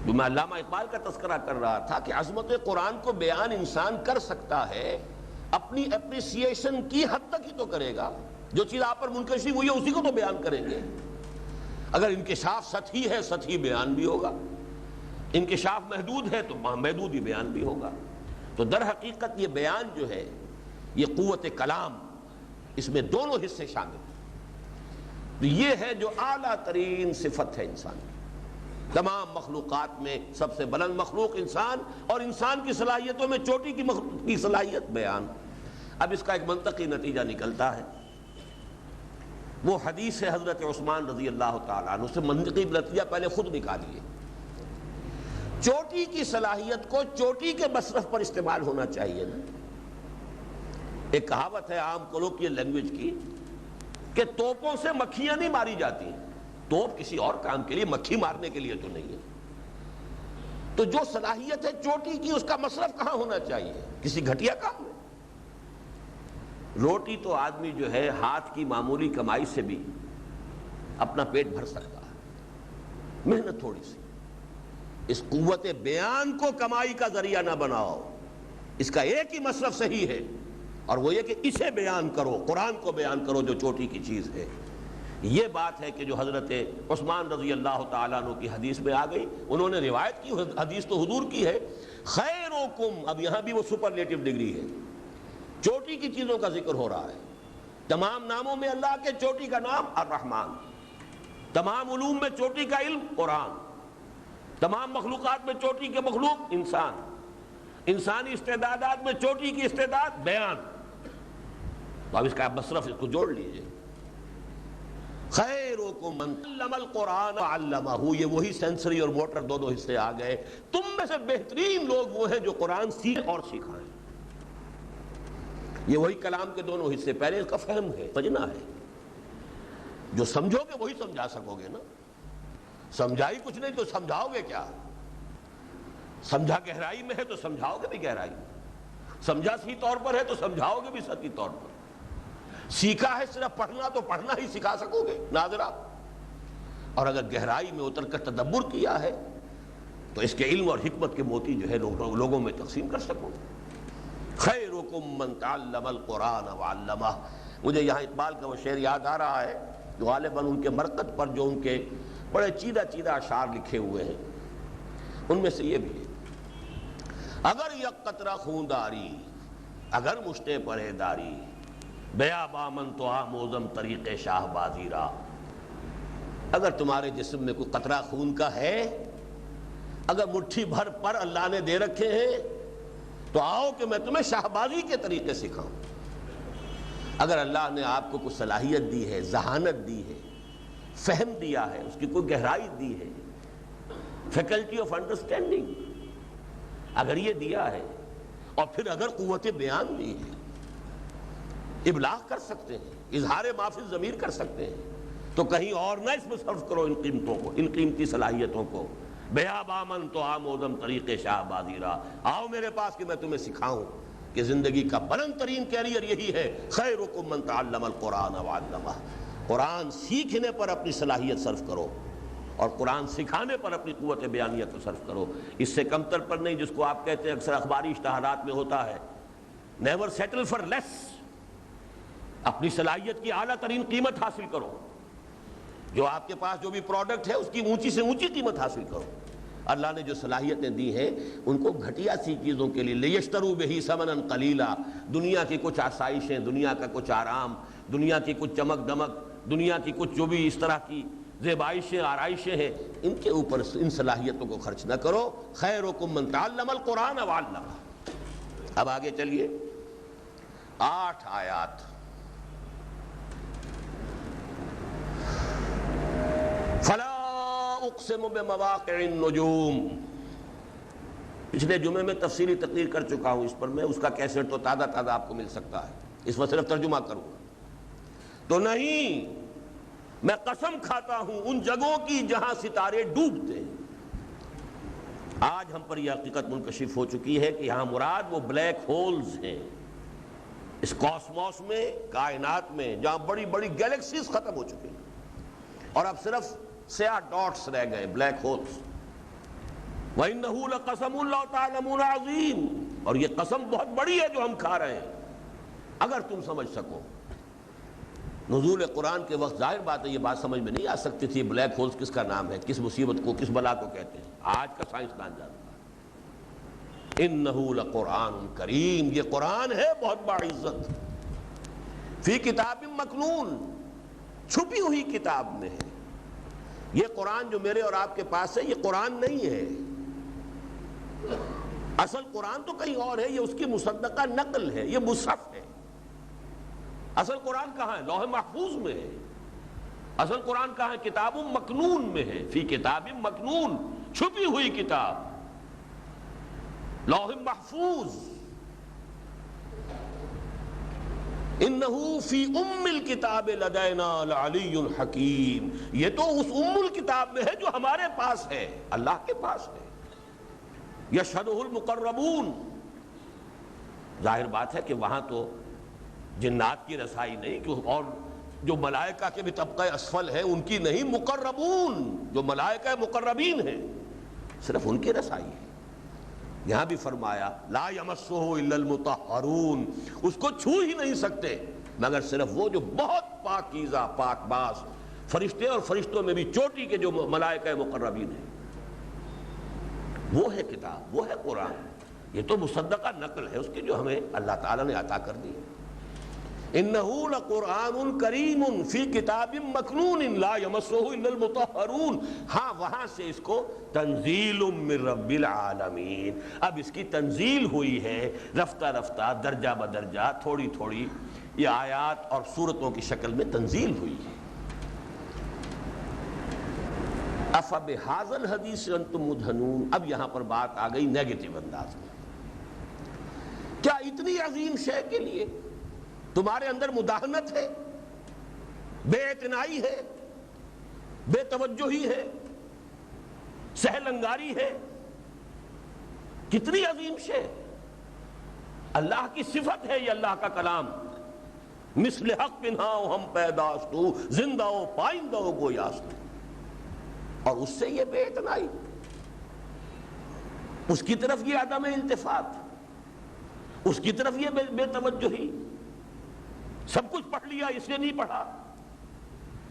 جو میں علامہ اقبال کا تذکرہ کر رہا تھا کہ عظمت قرآن کو بیان انسان کر سکتا ہے، اپنی اپریسیشن کی حد تک ہی تو کرے گا۔ جو چیز آپ پر منکشف ہوئی ہے اسی کو تو بیان کریں گے۔ اگر انکشاف سطحی ہے، سطحی بیان بھی ہوگا، انکشاف محدود ہے تو محدود ہی بیان بھی ہوگا۔ تو در حقیقت یہ بیان جو ہے، یہ قوت کلام، اس میں دونوں حصے شامل ہیں۔ تو یہ ہے جو اعلیٰ ترین صفت ہے انسان کی۔ تمام مخلوقات میں سب سے بلند مخلوق انسان، اور انسان کی صلاحیتوں میں چوٹی کی صلاحیت بیان۔ اب اس کا ایک منطقی نتیجہ نکلتا ہے، وہ حدیث ہے حضرت عثمان رضی اللہ تعالیٰ عنہ سے۔ منطقی نتیجہ پہلے خود نکالیے۔ چوٹی کی صلاحیت کو چوٹی کے مصرف پر استعمال ہونا چاہیے نا۔ ایک کہاوت ہے عام کولوکیل لینگویج کی کہ توپوں سے مکھیاں نہیں ماری جاتی، توپ کسی اور کام کے لیے، مکھی مارنے کے لیے تو نہیں ہے۔ تو جو صلاحیت ہے چوٹی کی، اس کا مصرف کہاں ہونا چاہیے؟ کسی گھٹیا کام میں۔ روٹی تو آدمی جو ہے ہاتھ کی معمولی کمائی سے بھی اپنا پیٹ بھر سکتا ہے، محنت تھوڑی سی۔ اس قوت بیان کو کمائی کا ذریعہ نہ بناؤ، اس کا ایک ہی مصرف صحیح ہے، اور وہ یہ کہ اسے بیان کرو، قرآن کو بیان کرو جو چوٹی کی چیز ہے۔ یہ بات ہے کہ جو حضرت عثمان رضی اللہ تعالیٰ عنہ کی حدیث میں آ گئی، انہوں نے روایت کی، حدیث تو حضور کی ہے، خیرکم، اب یہاں بھی وہ سپرلیٹو ڈگری ہے، چوٹی کی چیزوں کا ذکر ہو رہا ہے۔ تمام ناموں میں اللہ کے چوٹی کا نام الرحمن، تمام علوم میں چوٹی کا علم قرآن، تمام مخلوقات میں چوٹی کے مخلوق انسان، انسانی استعدادات میں چوٹی کی استعداد بیان۔ تو اب اس کا مصرف اس کو جوڑ لیجئے۔ خیرکم من علم القرآن وعلمہ، یہ وہی سینسری اور موٹر دونوں حصے آ گئے۔ تم میں سے بہترین لوگ وہ ہیں جو قرآن سیکھ اور سکھائیں۔ یہ وہی کلام کے دونوں حصے، پہلے اس کا فہم ہے، سمجھنا ہے۔ جو سمجھو گے وہی سمجھا سکو گے نا، سمجھائی کچھ نہیں تو سمجھاؤ گے کیا؟ سمجھا گہرائی میں ہے تو سمجھاؤ گے بھی گہرائی، سمجھا صحیح طور پر ہے تو سمجھاؤ گے بھی صحیح طور پر۔ سیکھا ہے صرف پڑھنا تو پڑھنا ہی سکھا سکو گے ناظرہ، اور اگر گہرائی میں اتر کر تدبر کیا ہے تو اس کے علم اور حکمت کے موتی جو ہے لوگوں میں تقسیم کر سکو گے۔ خیرکم من تعلم القرآن وعلمہ۔ مجھے یہاں اقبال کا وہ شعر یاد آ رہا ہے جو غالباً ان کے مرقد پر جو ان کے بڑے چیدہ چیدہ اشعار لکھے ہوئے ہیں، ان میں سے یہ بھی ہے، اگر یک قطرہ خون داری، اگر مشتے پرے داری، بیا بامن تو آموزم طریق شاہ بازی را۔ اگر تمہارے جسم میں کوئی قطرہ خون کا ہے، اگر مٹھی بھر پر اللہ نے دے رکھے ہیں، تو آؤ کہ میں تمہیں شاہبازی کے طریقے سکھاؤں۔ اگر اللہ نے آپ کو کوئی صلاحیت دی ہے، ذہانت دی ہے، فہم دیا ہے، اس کی کوئی گہرائی دی ہے، فیکلٹی آف انڈرسٹینڈنگ اگر یہ دیا ہے، اور پھر اگر قوت بیان دی ہے، ابلاغ کر سکتے ہیں، اظہار ما فی الضمیر کر سکتے ہیں، تو کہیں اور نہ اس میں صرف کرو ان قیمتوں کو، ان قیمتی صلاحیتوں کو۔ بیابامن تو آمودم طریق شاہ بازی را، آؤ میرے پاس کہ میں تمہیں سکھاؤں کہ زندگی کا بلند ترین کیریئر یہی ہے، خیرکم من تعلم القرآن وعلمہ۔ قرآن سیکھنے پر اپنی صلاحیت صرف کرو اور قرآن سکھانے پر اپنی قوت بیانیت کو صرف کرو، اس سے کمتر پر نہیں، جس کو آپ کہتے ہیں اکثر اخباری اشتہارات میں ہوتا ہے، نیور سیٹل فار لیس، اپنی صلاحیت کی اعلیٰ ترین قیمت حاصل کرو، جو آپ کے پاس جو بھی پروڈکٹ ہے اس کی اونچی سے اونچی قیمت حاصل کرو۔ اللہ نے جو صلاحیتیں دی ہیں ان کو گھٹیا سی چیزوں کے لیے، لیشتروا بہ ثمنا قلیلا، دنیا کی کچھ آسائشیں، دنیا کا کچھ آرام، دنیا کی کچھ چمک دمک، دنیا کی کچھ جو بھی اس طرح کی زیبائشیں آرائشیں ہیں، ان کے اوپر ان صلاحیتوں کو خرچ نہ کرو۔ خیرکم من تعلم القرآن وعلمہ۔ اب آگے چلیے، 8 آیات۔ فلا اقسم بمواقع النجوم، پچھلے جمعے میں تفصیلی تقریر کر چکا ہوں اس پر، میں اس کا کیسٹ تو تازہ تازہ آپ کو مل سکتا ہے، اس میں صرف ترجمہ کروں گا۔ تو نہیں، میں قسم کھاتا ہوں ان جگہوں کی جہاں ستارے ڈوبتے ہیں۔ آج ہم پر یہ حقیقت منکشف ہو چکی ہے کہ یہاں مراد وہ بلیک ہولز ہیں، اس کاسموس میں، کائنات میں، جہاں بڑی بڑی گیلیکسیز ختم ہو چکی ہیں اور اب صرف سیاہ ڈاٹس رہ گئے، بلیک ہولز۔ وَإِنَّهُ لَقَسَمٌ لَوْ تَعْلَمُونَ عَظِيمٌ، اور یہ قسم بہت بڑی ہے جو ہم کھا رہے ہیں، اگر تم سمجھ سکو۔ نزول قرآن کے وقت ظاہر بات ہے یہ بات سمجھ میں نہیں آ سکتی تھی، بلیک ہولز کس کا نام ہے، کس مصیبت کو، کس بلا کو کہتے ہیں، آج کا سائنسدان جانتا ہے۔ إِنَّهُ لَقُرْآنٌ کریم، یہ قرآن ہے بہت باعزت، فی کتاب مکنون، چھپی ہوئی کتاب میں ہے۔ یہ قرآن جو میرے اور آپ کے پاس ہے یہ قرآن نہیں ہے، اصل قرآن تو کہیں اور ہے، یہ اس کی مصدقہ نقل ہے، یہ مصحف ہے۔ اصل قرآن کہاں ہے؟ لوح محفوظ میں ہے۔ اصل قرآن کہاں ہے؟ کتاب مکنون میں ہے، فی کتاب مکنون، چھپی ہوئی کتاب، لوح محفوظ۔ انہو فی ام الکتاب لدینا لعلی حکیم، یہ تو اس ام الکتاب میں ہے جو ہمارے پاس ہے، اللہ کے پاس ہے۔ یشہدہ المقربون، ظاہر بات ہے کہ وہاں تو جنات کی رسائی نہیں، اور جو ملائکہ کے بھی طبقہ اسفل ہیں ان کی نہیں، مقربون جو ملائکہ مقربین ہیں صرف ان کی رسائی ہے۔ یہاں بھی فرمایا لا یمسہ الا المطہرون، اس کو چھو ہی نہیں سکتے مگر صرف وہ جو بہت پاکیزہ پاک باز فرشتے، اور فرشتوں میں بھی چوٹی کے جو ملائکہ مقربین ہیں، وہ ہے کتاب، وہ ہے قرآن۔ یہ تو مصدقہ نقل ہے اس کی جو ہمیں اللہ تعالیٰ نے عطا کر دی۔ انہ لقرآن کریم فی کتاب مکنون لا یمسہ الا المطہرون، ہاں وہاں سے اس کو تنزیل من رب العالمین، اب اس کی تنزیل ہوئی ہے رفتہ رفتہ، درجہ بدرجہ، تھوڑی تھوڑی، یہ آیات اور سورتوں کی شکل میں تنزیل ہوئی ہے۔ افبہذا الحدیث انتم مدہنون، اب یہاں پر بات آ گئی نیگیٹو انداز میں، کیا اتنی عظیم شے کے لیے تمہارے اندر مداہنت ہے، بے اعتنائی ہے، بے توجہی ہے، سہل انگاری ہے؟ کتنی عظیم شے، اللہ کی صفت ہے یہ، اللہ کا کلام، مثل حق پنہاؤ ہم پیداستو، زندہ و پائندہ و گویاستو، اور اس سے یہ بے اعتنائی، اس کی طرف یہ عدم التفات، اس کی طرف یہ بے توجہی، سب کچھ پڑھ لیا اس نے نہیں پڑھا،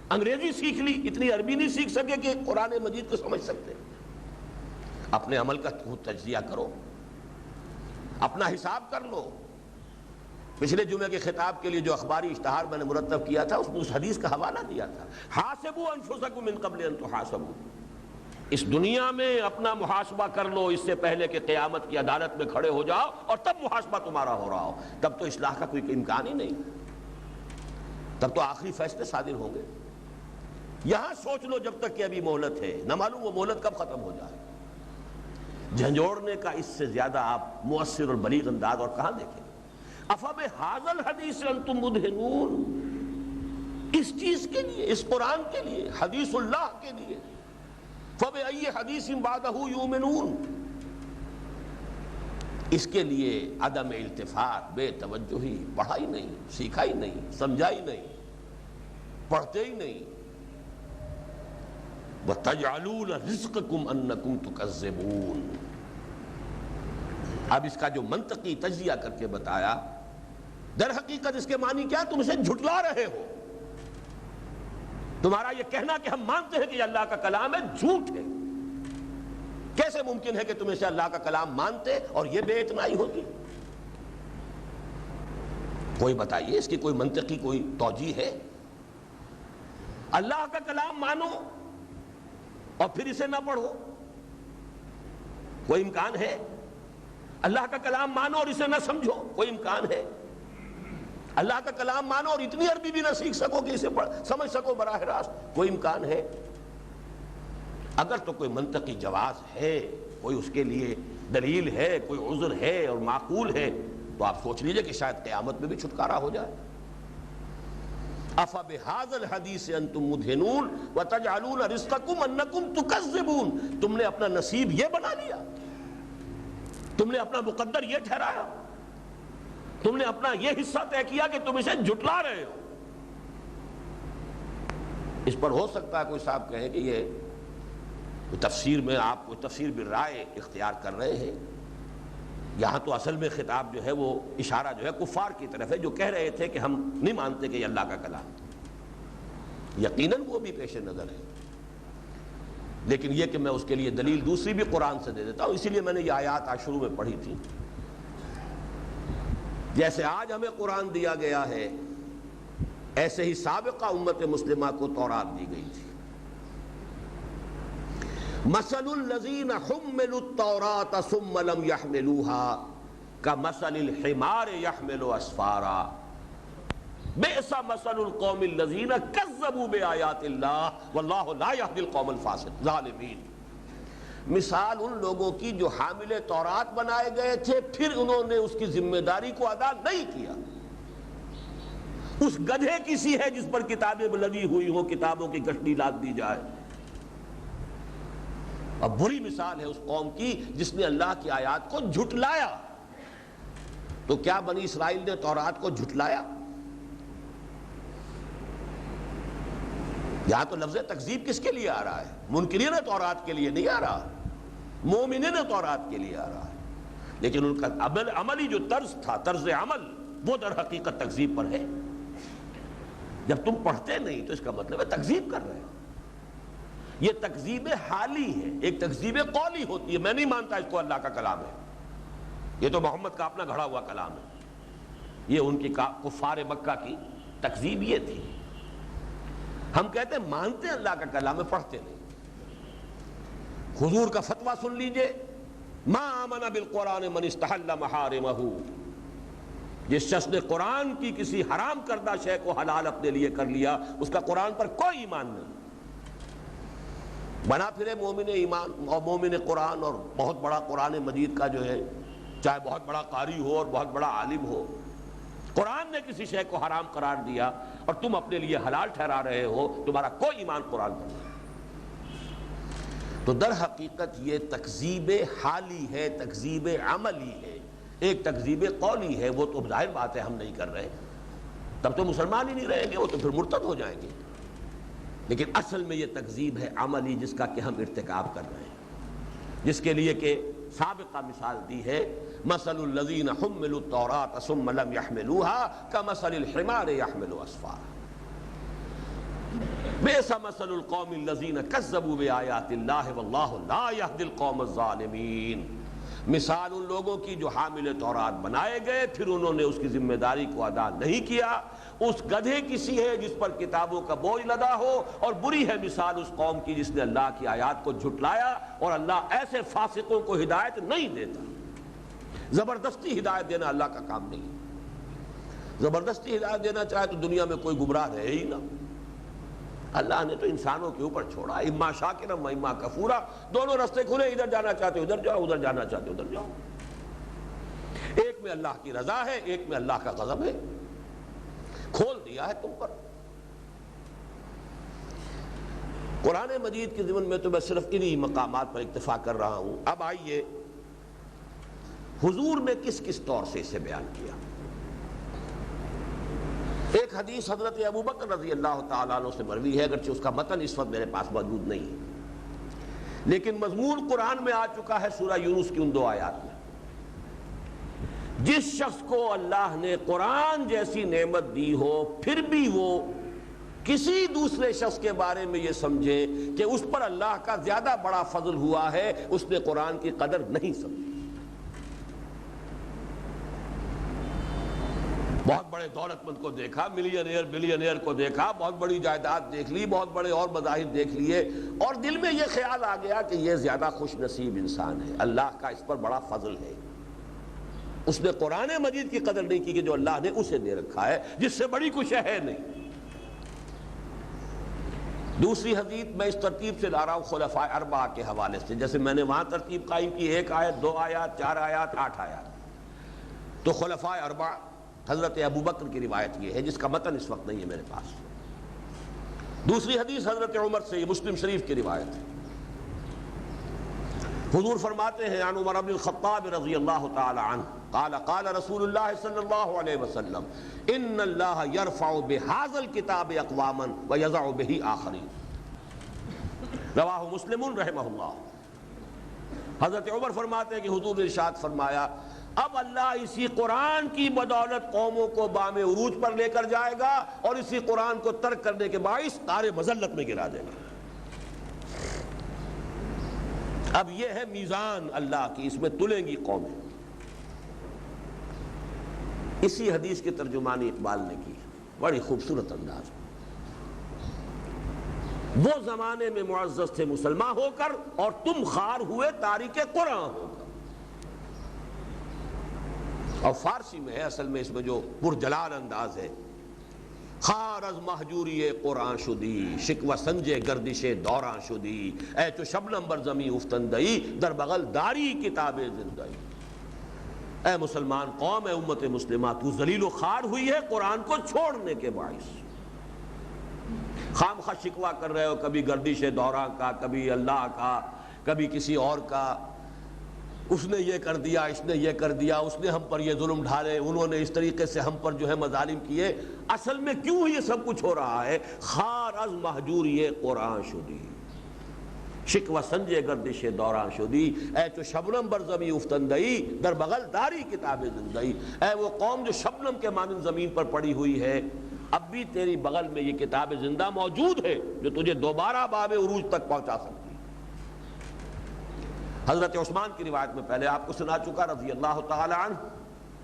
انگریزی سیکھ لی، اتنی عربی نہیں سیکھ سکے کہ قرآن مجید کو سمجھ سکتے۔ اپنے عمل کا تجزیہ کرو، اپنا حساب کر لو، پچھلے جمعے کے خطاب کے لیے جو اخباری اشتہار میں نے مرتب کیا تھا اس میں اس حدیث کا حوالہ دیا تھا، حاسبوا انفسکم من قبل ان تحاسبوا، اس دنیا میں اپنا محاسبہ کر لو اس سے پہلے کہ قیامت کی عدالت میں کھڑے ہو جاؤ اور تب محاسبہ تمہارا ہو رہا ہو، تب تو اصلاح کا کوئی امکان ہی نہیں، تب تو آخری فیصلے صادر ہوں گے۔ یہاں سوچ لو جب تک کہ ابھی مہلت ہے، نہ معلوم وہ مہلت کب ختم ہو جائے۔ جھنجھوڑنے کا اس سے زیادہ آپ مؤثر اور بلیغ انداز اور کہاں دیکھیں؟ افبہذا الحدیث انتم مدہنون، اس چیز کے لیے، اس قرآن کے لیے، حدیث اللہ کے لیے، فبأی حدیث بعدہ یؤمنون، اس کے لیے عدم التفات، بے توجہی، پڑھا ہی نہیں، سیکھا ہی نہیں، سمجھا ہی نہیں، پڑھتے ہی نہیں۔ وَتَجْعَلُونَ رِزْقَكُمْ أَنَّكُمْ تُكَذِّبُونَ، اب اس کا جو منطقی تجزیہ کر کے بتایا، در حقیقت اس کے معنی کیا؟ تم اسے جھٹلا رہے ہو، تمہارا یہ کہنا کہ ہم مانتے ہیں کہ یہ اللہ کا کلام ہے جھوٹ ہے۔ کیسے ممکن ہے کہ تم اسے اللہ کا کلام مانتے اور یہ بے اعتنائی ہوتی؟ کوئی بتائیے اس کی کوئی منطقی کوئی توجیہ ہے؟ اللہ کا کلام مانو اور پھر اسے نہ پڑھو، کوئی امکان ہے؟ اللہ کا کلام مانو اور اسے نہ سمجھو، کوئی امکان ہے؟ اللہ کا کلام مانو اور اتنی عربی بھی نہ سیکھ سکو کہ اسے سمجھ سکو براہ راست، کوئی امکان ہے؟ اگر تو کوئی منطقی جواز ہے، کوئی اس کے لیے دلیل ہے، کوئی عذر ہے اور معقول ہے، تو آپ سوچ لیجئے کہ شاید قیامت میں بھی چھٹکارا ہو جائے۔ افبہذا الحدیث انتم مدہنون وتجعلون رزقکم انکم تکذبون، تم نے اپنا نصیب یہ بنا لیا، تم نے اپنا مقدر یہ ٹھہرایا، تم نے اپنا یہ حصہ طے کیا کہ تم اسے جھٹلا رہے ہو۔ اس پر ہو سکتا ہے کوئی صاحب کہے کہ یہ تفسیر میں آپ کو تفسیر بالرائے اختیار کر رہے ہیں، یہاں تو اصل میں خطاب جو ہے وہ اشارہ جو ہے کفار کی طرف ہے جو کہہ رہے تھے کہ ہم نہیں مانتے کہ یہ اللہ کا کلام، یقیناً وہ بھی پیش نظر ہے، لیکن یہ کہ میں اس کے لیے دلیل دوسری بھی قرآن سے دے دیتا ہوں، اسی لیے میں نے یہ آیات آج شروع میں پڑھی تھی۔ جیسے آج ہمیں قرآن دیا گیا ہے، ایسے ہی سابقہ امت مسلمہ کو تورات دی گئی تھی۔ مثل الذین حملوا التوراۃ ثم لم يحملوها كمثل الحمار يحمل اسفارا بئس مثل القوم الذین کذبوا بآیات اللہ واللہ لا يهدی القوم الظالمین، مثال ان لوگوں کی جو حامل تورات بنائے گئے تھے پھر انہوں نے اس کی ذمہ داری کو ادا نہیں کیا، اس گدھے کی سی ہے جس پر کتابیں لگی ہوئی ہوں، کتابوں کی گٹھڑی لاد دی جائے۔ اور بری مثال ہے اس قوم کی جس نے اللہ کی آیات کو جھٹلایا۔ تو کیا بنی اسرائیل نے تورات کو جھٹلایا؟ یہاں تو لفظ تکذیب کس کے لیے آ رہا ہے؟ منکرین تورات کے لیے نہیں آ رہا، مومنین تورات کے لیے آ رہا ہے، لیکن ان کا عملی جو طرز تھا، طرز عمل، وہ در حقیقت تکذیب پر ہے۔ جب تم پڑھتے نہیں تو اس کا مطلب ہے تکذیب کر رہے ہیں۔ یہ تکذیب حالی ہے، ایک تکذیب قولی ہوتی ہے، میں نہیں مانتا اس کو اللہ کا کلام ہے، یہ تو محمد کا اپنا گھڑا ہوا کلام ہے۔ یہ ان کی کفار مکہ کی تکذیب یہ تھی۔ ہم کہتے ہیں مانتے ہیں اللہ کا کلام ہے، پڑھتے نہیں۔ حضور کا فتویٰ سن لیجئے، ما آمن بالقرآن من استحل محارمہ، جس شخص نے قرآن کی کسی حرام کردہ شے کو حلال اپنے لیے کر لیا، اس کا قرآن پر کوئی ایمان نہیں۔ بنا پھرے مومن ایمان اور مومن قرآن اور بہت بڑا قرآن مجید کا جو ہے، چاہے بہت بڑا قاری ہو اور بہت بڑا عالم ہو، قرآن نے کسی شے کو حرام قرار دیا اور تم اپنے لیے حلال ٹھہرا رہے ہو، تمہارا کوئی ایمان قرآن پر نہیں۔ تو در حقیقت یہ تکذیب حالی ہے، تکذیب عملی ہے، ایک تکذیب قولی ہے، وہ تو ظاہر بات ہے ہم نہیں کر رہے، تب تو مسلمان ہی نہیں رہیں گے، وہ تو پھر مرتد ہو جائیں گے، لیکن اصل میں یہ تکذیب ہے عملی جس کا کہ ہم ارتکاب کر رہے ہیں، جس کے لیے کہ سابقہ مثال دی ہے، مثل الذین حملوا التوراۃ ثم لم يحملوها كمثل الحمار يحمل اسفارا بئس مثل القوم الذین کذبوا بآیات اللہ واللہ لا يهدی القوم الظالمین۔ مثال ان لوگوں کی جو حامل تورات بنائے گئے پھر انہوں نے اس کی ذمہ داری کو ادا نہیں کیا، اس گدھے کی سی ہے جس پر کتابوں کا بوجھ لدا ہو، اور بری ہے مثال اس قوم کی جس نے اللہ کی آیات کو جھٹلایا، اور اللہ ایسے فاسقوں کو ہدایت نہیں دیتا۔ زبردستی ہدایت دینا اللہ کا کام نہیں ہے۔ زبردستی ہدایت دینا چاہے تو دنیا میں کوئی گمراہ رہے ہی نہ۔ اللہ نے تو انسانوں کے اوپر چھوڑا، اما شاکرا و اما کفورا، دونوں راستے کھلے، ادھر جانا چاہتے ہو ادھر جاؤ، ادھر جانا چاہتے ہو ادھر جاؤ۔ ایک میں اللہ کی رضا ہے، ایک میں اللہ کا غضب ہے، کھول دیا ہے تم پر۔ قرآن مجید کے ضمن میں تو میں صرف انہی مقامات پر اکتفا کر رہا ہوں۔ اب آئیے حضور نے کس کس طور سے اسے بیان کیا۔ ایک حدیث حضرت ابو بکر رضی اللہ تعالیٰ عنہ سے مروی ہے، اگرچہ اس کا متن اس وقت میرے پاس موجود نہیں ہے، لیکن مضمون قرآن میں آ چکا ہے سورہ یونس کی ان 2 آیات میں۔ جس شخص کو اللہ نے قرآن جیسی نعمت دی ہو پھر بھی وہ کسی دوسرے شخص کے بارے میں یہ سمجھے کہ اس پر اللہ کا زیادہ بڑا فضل ہوا ہے، اس نے قرآن کی قدر نہیں سمجھی۔ بہت بڑے دولت مند کو دیکھا، ملینئر بلینئر کو دیکھا، بہت بڑی جائیداد دیکھ لی، بہت بڑے اور مذاہب دیکھ لیے، اور دل میں یہ خیال آ گیا کہ یہ زیادہ خوش نصیب انسان ہے، اللہ کا اس پر بڑا فضل ہے۔ اس نے قرآن مجید کی قدر نہیں کی کہ جو اللہ نے اسے دے رکھا ہے، جس سے بڑی کچھ ہے نہیں۔ دوسری حدیث میں اس ترتیب سے لا رہا ہوں خلفاء اربعہ کے حوالے سے، جیسے میں نے وہاں ترتیب قائم کی، 1 آیت 2 آیات 4 آیات 8 آیات، تو خلفاء اربعہ حضرت ابو بکر کی روایت یہ ہے جس کا متن اس وقت نہیں ہے میرے پاس۔ دوسری حدیث حضرت عمر سے، یہ مسلم شریف کی روایت ہے۔ حضور فرماتے ہیں عن عمر بن الخطاب رضی اللہ تعالی عنہ قال قال رسول اللہ صلی اللہ علیہ وسلم ان اللہ یرفع بہذا الکتاب اقواما ویضع بہ آخرین، رواہ مسلم رحمہ اللہ۔ حضرت عمر فرماتے ہیں کہ حضور نے ارشاد فرمایا اب اللہ اسی قرآن کی بدولت قوموں کو بام عروج پر لے کر جائے گا، اور اسی قرآن کو ترک کرنے کے باعث تار مذلت میں گرا دے گا۔ اب یہ ہے میزان اللہ کی، اس میں تلیں گی قومیں۔ اسی حدیث کی ترجمانی اقبال نے کی، بڑی خوبصورت انداز میں۔ وہ زمانے میں معزز تھے مسلمان ہو کر، اور تم خار ہوئے تارک قرآن ہو کر۔ اور فارسی میں ہے اصل میں، اس میں جو پرجلال انداز ہے، خار از محجوری قرآن شدی، شکوہ سنجے گردش دوراں شدی، اے تو شبنم بر زمین افتندئی، در بغل داری کتاب زندئی۔ اے مسلمان قوم، اے امت مسلمہ، تو ذلیل و خوار ہوئی ہے قرآن کو چھوڑنے کے باعث۔ خام خواہ شکوہ کر رہے ہو، کبھی گردش دوراں کا، کبھی اللہ کا، کبھی کسی اور کا، اس نے یہ کر دیا، اس نے یہ کر دیا، اس نے ہم پر یہ ظلم ڈھالے، انہوں نے اس طریقے سے ہم پر جو ہے مظالم کیے۔ اصل میں کیوں یہ سب کچھ ہو رہا ہے؟ خار از محجوری قرآن شدی، شکوہ سنجے گردش دوران شدی، اے تو شبنم بر زمین افتندئی، در بغل داری کتاب زندئی۔ اے وہ قوم جو شبنم کے مانند زمین پر پڑی ہوئی ہے، اب بھی تیری بغل میں یہ کتاب زندہ موجود ہے جو تجھے دوبارہ باب عروج تک پہنچا سکتی۔ حضرت عثمان کی روایت میں پہلے آپ کو سنا چکا رضی اللہ تعالی عنہ،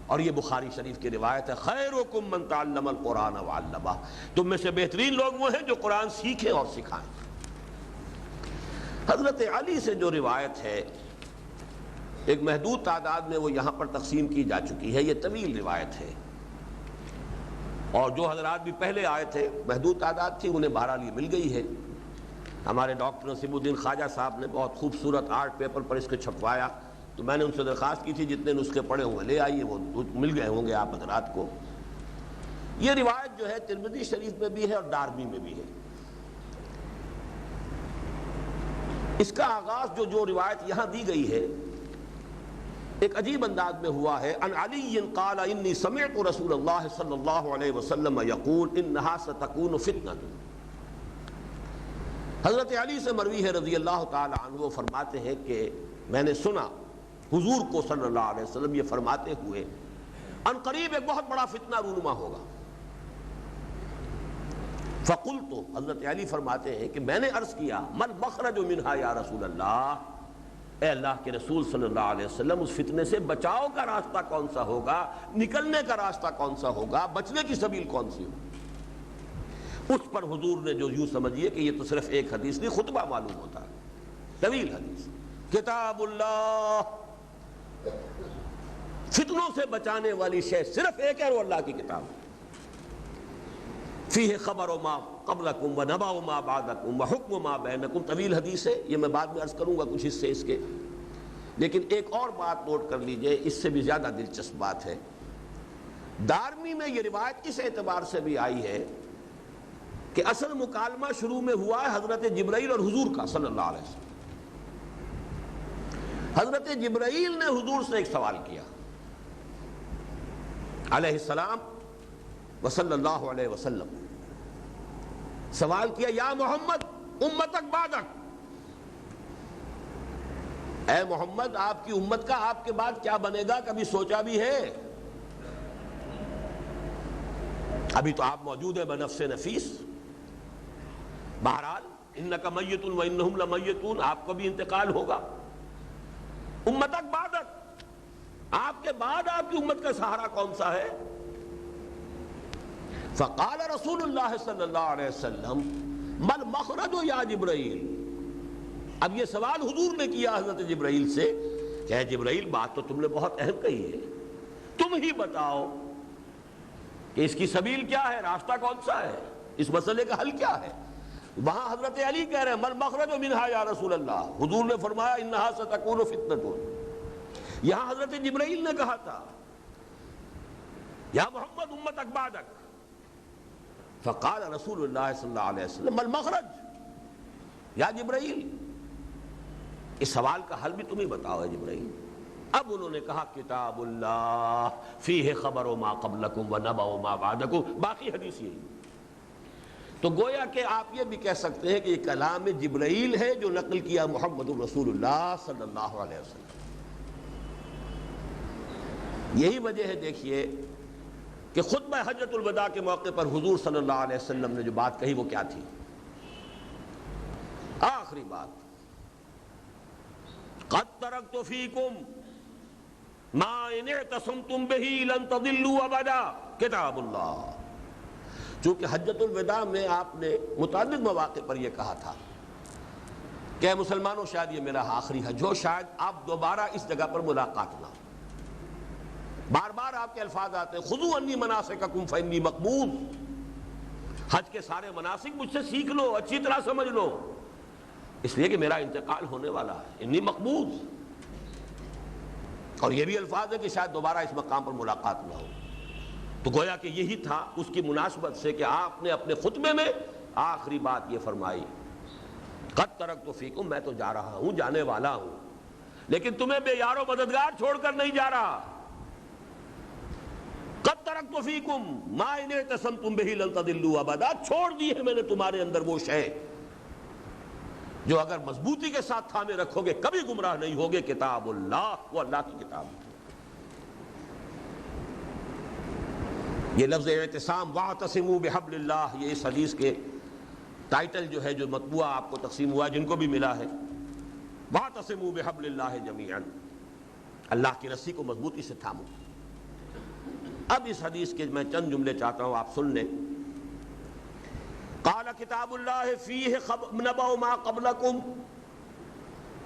اور یہ بخاری شریف کی روایت ہے، خیرکم من تعلم القرآن وعلمہ، تم میں سے بہترین لوگ وہ ہیں جو قرآن سیکھیں اور سکھائیں۔ حضرت علی سے جو روایت ہے ایک محدود تعداد میں وہ یہاں پر تقسیم کی جا چکی ہے، یہ طویل روایت ہے، اور جو حضرات بھی پہلے آئے تھے محدود تعداد تھی انہیں بہرحال یہ مل گئی ہے۔ ہمارے ڈاکٹر نصیب الدین خواجہ صاحب نے بہت خوبصورت آرٹ پیپر پر اس کو چھپوایا، تو میں نے ان سے درخواست کی تھی جتنے نسخے پڑے ہوئے لے آئیے، وہ مل گئے ہوں گے آپ حضرات کو۔ یہ روایت جو ہے ترمذی شریف میں بھی ہے اور دارمی میں بھی ہے۔ اس کا آغاز جو روایت یہاں دی گئی ہے ایک عجیب انداز میں ہوا ہے، ان علی قال انی سمعت رسول اللہ صلی اللہ علیہ وسلم یقول انہا ستکون فتنۃ۔ حضرت علی سے مروی ہے رضی اللہ تعالی عنہ، وہ فرماتے ہیں کہ میں نے سنا حضور کو صلی اللہ علیہ وسلم یہ فرماتے ہوئے ان قریب ایک بہت بڑا فتنہ رونما ہوگا۔ فقلت، حضرت علی فرماتے ہیں کہ میں نے عرض کیا من مخرج منہا یا رسول اللہ، اے اللہ کے رسول صلی اللہ علیہ وسلم، اس فتنے سے بچاؤ کا راستہ کون سا ہوگا، نکلنے کا راستہ کون سا ہوگا، بچنے کی سبیل کون سی ہوگی؟ اس پر حضور نے جو یوں سمجھیے کہ یہ تو صرف ایک حدیث نہیں، خطبہ معلوم ہوتا ہے، طویل حدیث، کتاب اللہ، فتنوں سے بچانے والی شے صرف ایک ہے، وہ اللہ کی کتاب، فیہ خبر ما قبلکم و نبأ ما بعدکم و حکم ما بینکم، طویل حدیث ہے، یہ میں بعد میں عرض کروں گا کچھ حصے اس کے، لیکن ایک اور بات نوٹ کر لیجئے، اس سے بھی زیادہ دلچسپ بات ہے۔ دارمی میں یہ روایت اس اعتبار سے بھی آئی ہے کہ اصل مکالمہ شروع میں ہوا ہے حضرت جبرائیل اور حضور کا صلی اللہ علیہ وسلم۔ حضرت جبرائیل نے حضور سے ایک سوال کیا علیہ السلام وصلی اللہ علیہ وسلم، سوال کیا یا محمد امتک بعدک، اے محمد آپ کی امت کا آپ کے بعد کیا بنے گا، کبھی سوچا بھی ہے؟ ابھی تو آپ موجود ہیں بنفس نفیس، بہرحال انک میت و انہم لمیتون، آپ کو بھی انتقال ہوگا، امتک بعدک، آپ کے بعد آپ کی امت کا سہارا کون سا ہے؟ فقال رسول اللہ صلی اللہ علیہ وسلم من مخرج یا جبرائیل، اب یہ سوال حضور نے کیا حضرت جبرائیل سے کہ اے جبرائیل بات تو تم نے بہت اہم کہی ہے، تم ہی بتاؤ کہ اس کی سبیل کیا ہے، راستہ کون سا ہے، اس مسئلے کا حل کیا ہے؟ وہاں حضرت علی کہہ رہے ہیں من مخرج منہا یا رسول اللہ، حضور نے فرمایا انہا ستکون فتنۃ، یہاں حضرت جبرائیل نے کہا تھا یا محمد امتک بعدک، فقال رسول اللہ صلی اللہ علیہ وسلم من مخرج یا جبرائیل، اس سوال کا حل بھی تم ہی بتاؤ ہے جبرائیل۔ اب انہوں نے کہا کتاب اللہ فیہ خبر ما قبلکم و نبأ ما بعدکم، باقی حدیث یہی۔ تو گویا کہ آپ یہ بھی کہہ سکتے ہیں کہ یہ کلام جبرائیل ہے جو نقل کیا محمد رسول اللہ صلی اللہ علیہ وسلم۔ یہی وجہ ہے دیکھیے کہ خطبہ حجۃ الوداع کے موقع پر حضور صلی اللہ علیہ وسلم نے جو بات کہی وہ کیا تھی؟ آخری بات، قد ترکت فیکم ما ان اعتصمتم بہ لن تضلوا ابدا، کتاب اللہ۔ چونکہ حجۃ الوداع میں آپ نے متعدد مواقع پر یہ کہا تھا کہ اے مسلمانوں شاید یہ میرا آخری حج ہو، شاید آپ دوبارہ اس جگہ پر ملاقات نہ ہو، بار بار آپ کے الفاظ آتے ہیں خذوا عنی مناسککم فانی مقبوض، حج کے سارے مناسک مجھ سے سیکھ لو، اچھی طرح سمجھ لو، اس لیے کہ میرا انتقال ہونے والا ہے، انی مقبوض، اور یہ بھی الفاظ ہے کہ شاید دوبارہ اس مقام پر ملاقات نہ ہو۔ تو گویا کہ یہی تھا اس کی مناسبت سے کہ آپ نے اپنے خطبے میں آخری بات یہ فرمائی قد ترکت فیکم، میں تو جا رہا ہوں، جانے والا ہوں، لیکن تمہیں بے یار و مددگار چھوڑ کر نہیں جا رہا۔ قد ترکت فیکم ما ان اعتصمتم بہ لن تضلوا ابدا، چھوڑ دی ہے میں نے تمہارے اندر وہ شے جو اگر مضبوطی کے ساتھ تھامے رکھو گے کبھی گمراہ نہیں ہوگے، کتاب اللہ، وہ اللہ کی کتاب۔ یہ لفظ اعتصام واعتصموا بحبل اللہ، یہ اس حدیث کے ٹائٹل جو ہے جو مطبوعہ آپ کو تقسیم ہوا جن کو بھی ملا ہے، واعتصموا بحبل اللہ جمیعا، اللہ کی رسی کو مضبوطی سے تھامو۔ اب اس حدیث کے میں چند جملے چاہتا ہوں آپ سن لیں۔ قال کتاب اللہ فیہ نبأ ما قبلکم،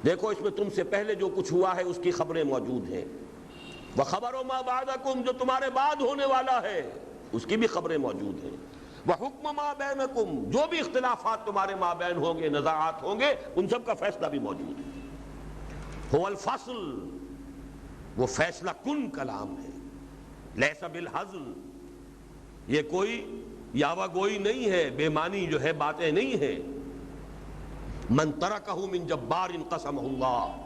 دیکھو اس میں تم سے پہلے جو کچھ ہوا ہے اس کی خبریں موجود ہیں، وخبر ما بعدکم، جو تمہارے بعد ہونے والا ہے اس کی بھی خبریں موجود ہیں، وحکم ما بینکم، جو بھی اختلافات تمہارے مابین ہوں گے، نزاعات ہوں گے، ان سب کا فیصلہ بھی موجود ہے۔ هو الفصل، وہ فیصلہ کن کلام ہے، لیس بالہزل، یہ کوئی یاوہ گوئی نہیں ہے، بے معنی جو ہے باتیں نہیں ہیں۔ من ترکہ من جبار قسمہ اللہ،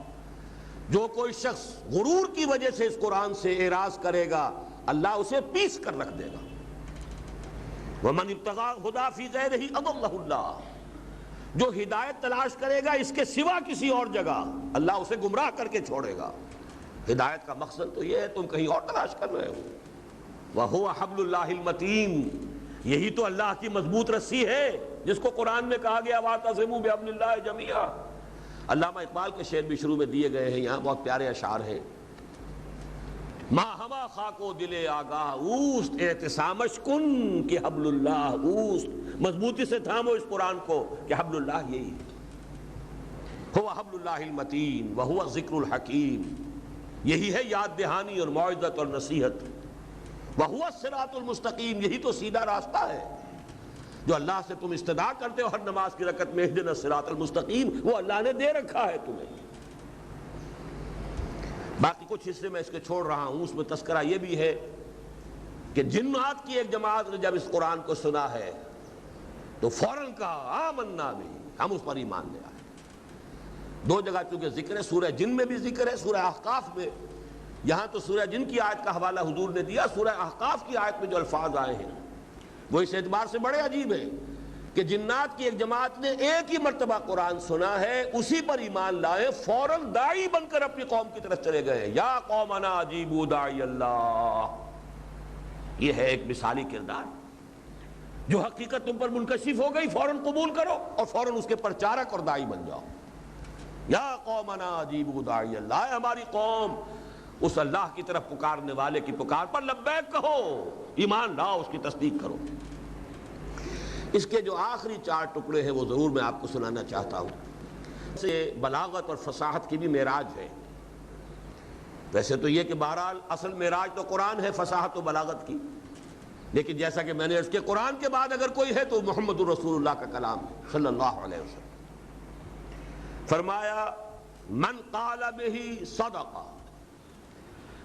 جو کوئی شخص غرور کی وجہ سے اس قرآن سے اعراض کرے گا اللہ اسے پیس کر رکھ دے گا۔ ومن ابتغى الہدی فی غیرہ اضلہ اللہ، جو ہدایت تلاش کرے گا اس کے سوا کسی اور جگہ اللہ اسے گمراہ کر کے چھوڑے گا۔ ہدایت کا مقصد تو یہ ہے، تم کہیں اور تلاش کر رہے ہو۔ وَهُوَ حَبْلُ اللَّهِ الْمَتِينُ، یہی تو اللہ کی مضبوط رسی ہے جس کو قرآن میں کہا گیا وَاعْتَصِمُوا بِحَبْلِ اللَّهِ جَمِيعًا۔ علامہ اقبال کے شعر بھی شروع میں دیے گئے ہیں، یہاں بہت پیارے اشعار ہیں. ماں ہوا خاک و دل آگاہ اوست اعتصامش کن کہ حبل اللہ اوست، مضبوطی سے تھامو اس قرآن کو کہ حبل اللہ یہی ہے. ہوا حبل اللہ المتین وہوا ذکر الحکیم، یہی ہے یاد دہانی اور موعظت اور نصیحت. وہوا الصراط المستقیم، یہی تو سیدھا راستہ ہے جو اللہ سے تم استدعا کرتے ہو ہر نماز کی رکعت میں، اہدنا الصراط المستقیم، وہ اللہ نے دے رکھا ہے تمہیں. باقی کچھ حصے میں اس کے چھوڑ رہا ہوں، اس میں تذکرہ یہ بھی ہے کہ جنات کی ایک جماعت نے جب اس قرآن کو سنا ہے تو فوراً کہا آمنا بھی، ہم اس پر ایمان لے آئے. دو جگہ چونکہ ذکر ہے، سورہ جن میں بھی ذکر ہے، سورہ احقاف میں. یہاں تو سورہ جن کی آیت کا حوالہ حضور نے دیا، سورہ احقاف کی آیت میں جو الفاظ آئے ہیں وہ اس اعتبار سے بڑے عجیب ہیں کہ جنات کی ایک جماعت نے ایک ہی مرتبہ قرآن سنا ہے، اسی پر ایمان لائے، فوراً داعی بن کر اپنی قوم کی طرف چلے گئے. یا قومنا اجیبوا داعی اللہ، یہ ہے ایک مثالی کردار. جو حقیقت تم پر منکشف ہو گئی فوراً قبول کرو اور فوراً اس کے پرچارک اور داعی بن جاؤ. یا قومنا اجیبوا داعی اللہ، ہماری قوم اس اللہ کی طرف پکارنے والے کی پکار پر لبیک کہو، ایمان لاؤ، اس کی تصدیق کرو. اس کے جو آخری 4 ٹکڑے ہیں وہ ضرور میں آپ کو سنانا چاہتا ہوں. سے بلاغت اور فصاحت کی بھی معراج ہے. ویسے تو یہ کہ بہرحال اصل معراج تو قرآن ہے فصاحت و بلاغت کی، لیکن جیسا کہ میں نے اس کے قرآن کے بعد اگر کوئی ہے تو محمد الرسول اللہ کا کلام ہے صلی اللہ علیہ وسلم. فرمایا من قال بہ صدق،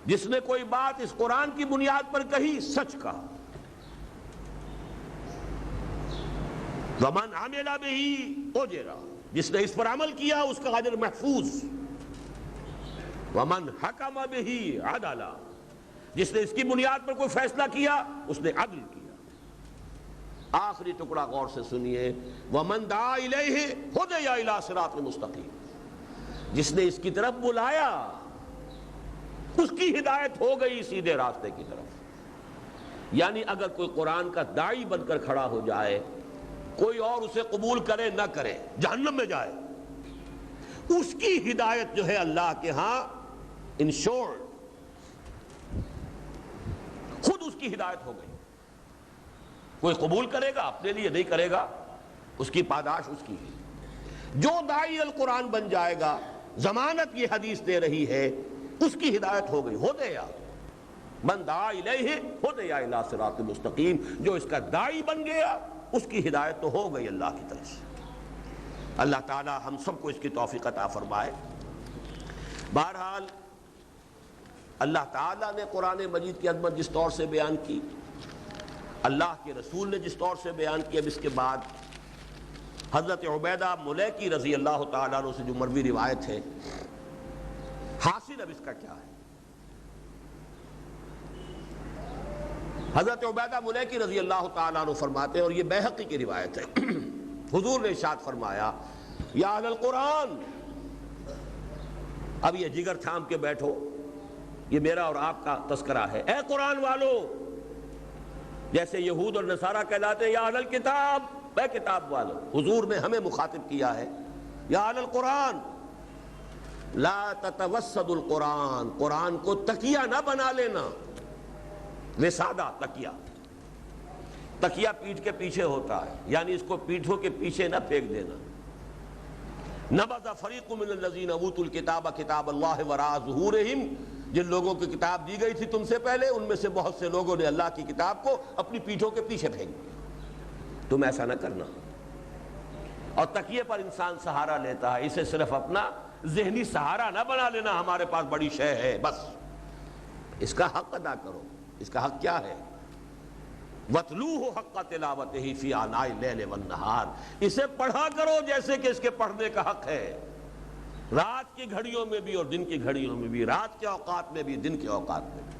جس نے کوئی بات اس قرآن کی بنیاد پر کہی سچ کہا. ومن عمل بہ اجر، جس نے اس پر عمل کیا اس کا اجر محفوظ. ومن حکم بہ عدل، جس نے اس کی بنیاد پر کوئی فیصلہ کیا اس نے عدل کیا. آخری ٹکڑا غور سے سنیے، ومن دعا الیہ ہدی الی صراط مستقیم، جس نے اس کی طرف بلایا اس کی ہدایت ہو گئی سیدھے راستے کی طرف. یعنی اگر کوئی قرآن کا داعی بن کر کھڑا ہو جائے، کوئی اور اسے قبول کرے نہ کرے، جہنم میں جائے، اس کی ہدایت جو ہے اللہ کے ہاں انشورڈ، خود اس کی ہدایت ہو گئی. کوئی قبول کرے گا اپنے لیے، نہیں کرے گا اس کی پاداش اس کی ہے. جو داعی القرآن بن جائے گا، ضمانت یہ حدیث دے رہی ہے، اس کی ہدایت ہو گئی. ہدیٰ من دعا الیہ ہدی الی صراط مستقیم، جو اس کا داعی بن گیا اس کی ہدایت تو ہو گئی اللہ کی طرف سے. اللہ تعالی ہم سب کو اس کی توفیق عطا فرمائے. بہرحال اللہ تعالیٰ نے قرآن مجید کی عظمت جس طور سے بیان کی، اللہ کے رسول نے جس طور سے بیان کیا، اب اس کے بعد حضرت عبیدہ ملیکی رضی اللہ تعالیٰ عنہ سے جو مروی روایت ہے، حاصل اب اس کا کیا ہے. حضرت عبیدہ ملیکی رضی اللہ تعالیٰ عنہ فرماتے ہیں، اور یہ بیہقی کی روایت ہے، حضور نے ارشاد فرمایا یا اہل القرآن، اب یہ جگر تھام کے بیٹھو، یہ میرا اور آپ کا تذکرہ ہے. اے قرآن والو، جیسے یہود اور نصارہ کہلاتے ہیں یا اہل الکتاب، اے کتاب والو، حضور نے ہمیں مخاطب کیا ہے یا اہل القرآن لا تتوسد القرآن، قرآن کو تکیہ نہ بنا لینا. وسادہ تکیہ، تکیہ پیٹھ کے پیچھے ہوتا ہے، یعنی اس کو پیٹھوں کے پیچھے نہ پھینک دینا. نبذ فریق من الذین اوتوا الکتاب کتاب اللہ وراء ظہورہم، جن لوگوں کی کتاب دی گئی تھی تم سے پہلے، ان میں سے بہت سے لوگوں نے اللہ کی کتاب کو اپنی پیٹھوں کے پیچھے پھینک دیا. تم ایسا نہ کرنا. اور تکیے پر انسان سہارا لیتا ہے، اسے صرف اپنا ذہنی سہارا نہ بنا لینا ہمارے پاس بڑی شے ہے بس. اس کا حق ادا کرو. اس کا حق کیا ہے؟ وَاتْلُوهُ حَقَّ تِلَاوَتِهِ فِي آنَاءِ اللَّيْلِ وَالنَّهَارِ، اسے پڑھا کرو جیسے کہ اس کے پڑھنے کا حق ہے، رات کی گھڑیوں میں بھی اور دن کی گھڑیوں میں بھی، رات کے اوقات میں بھی دن کے اوقات میں بھی.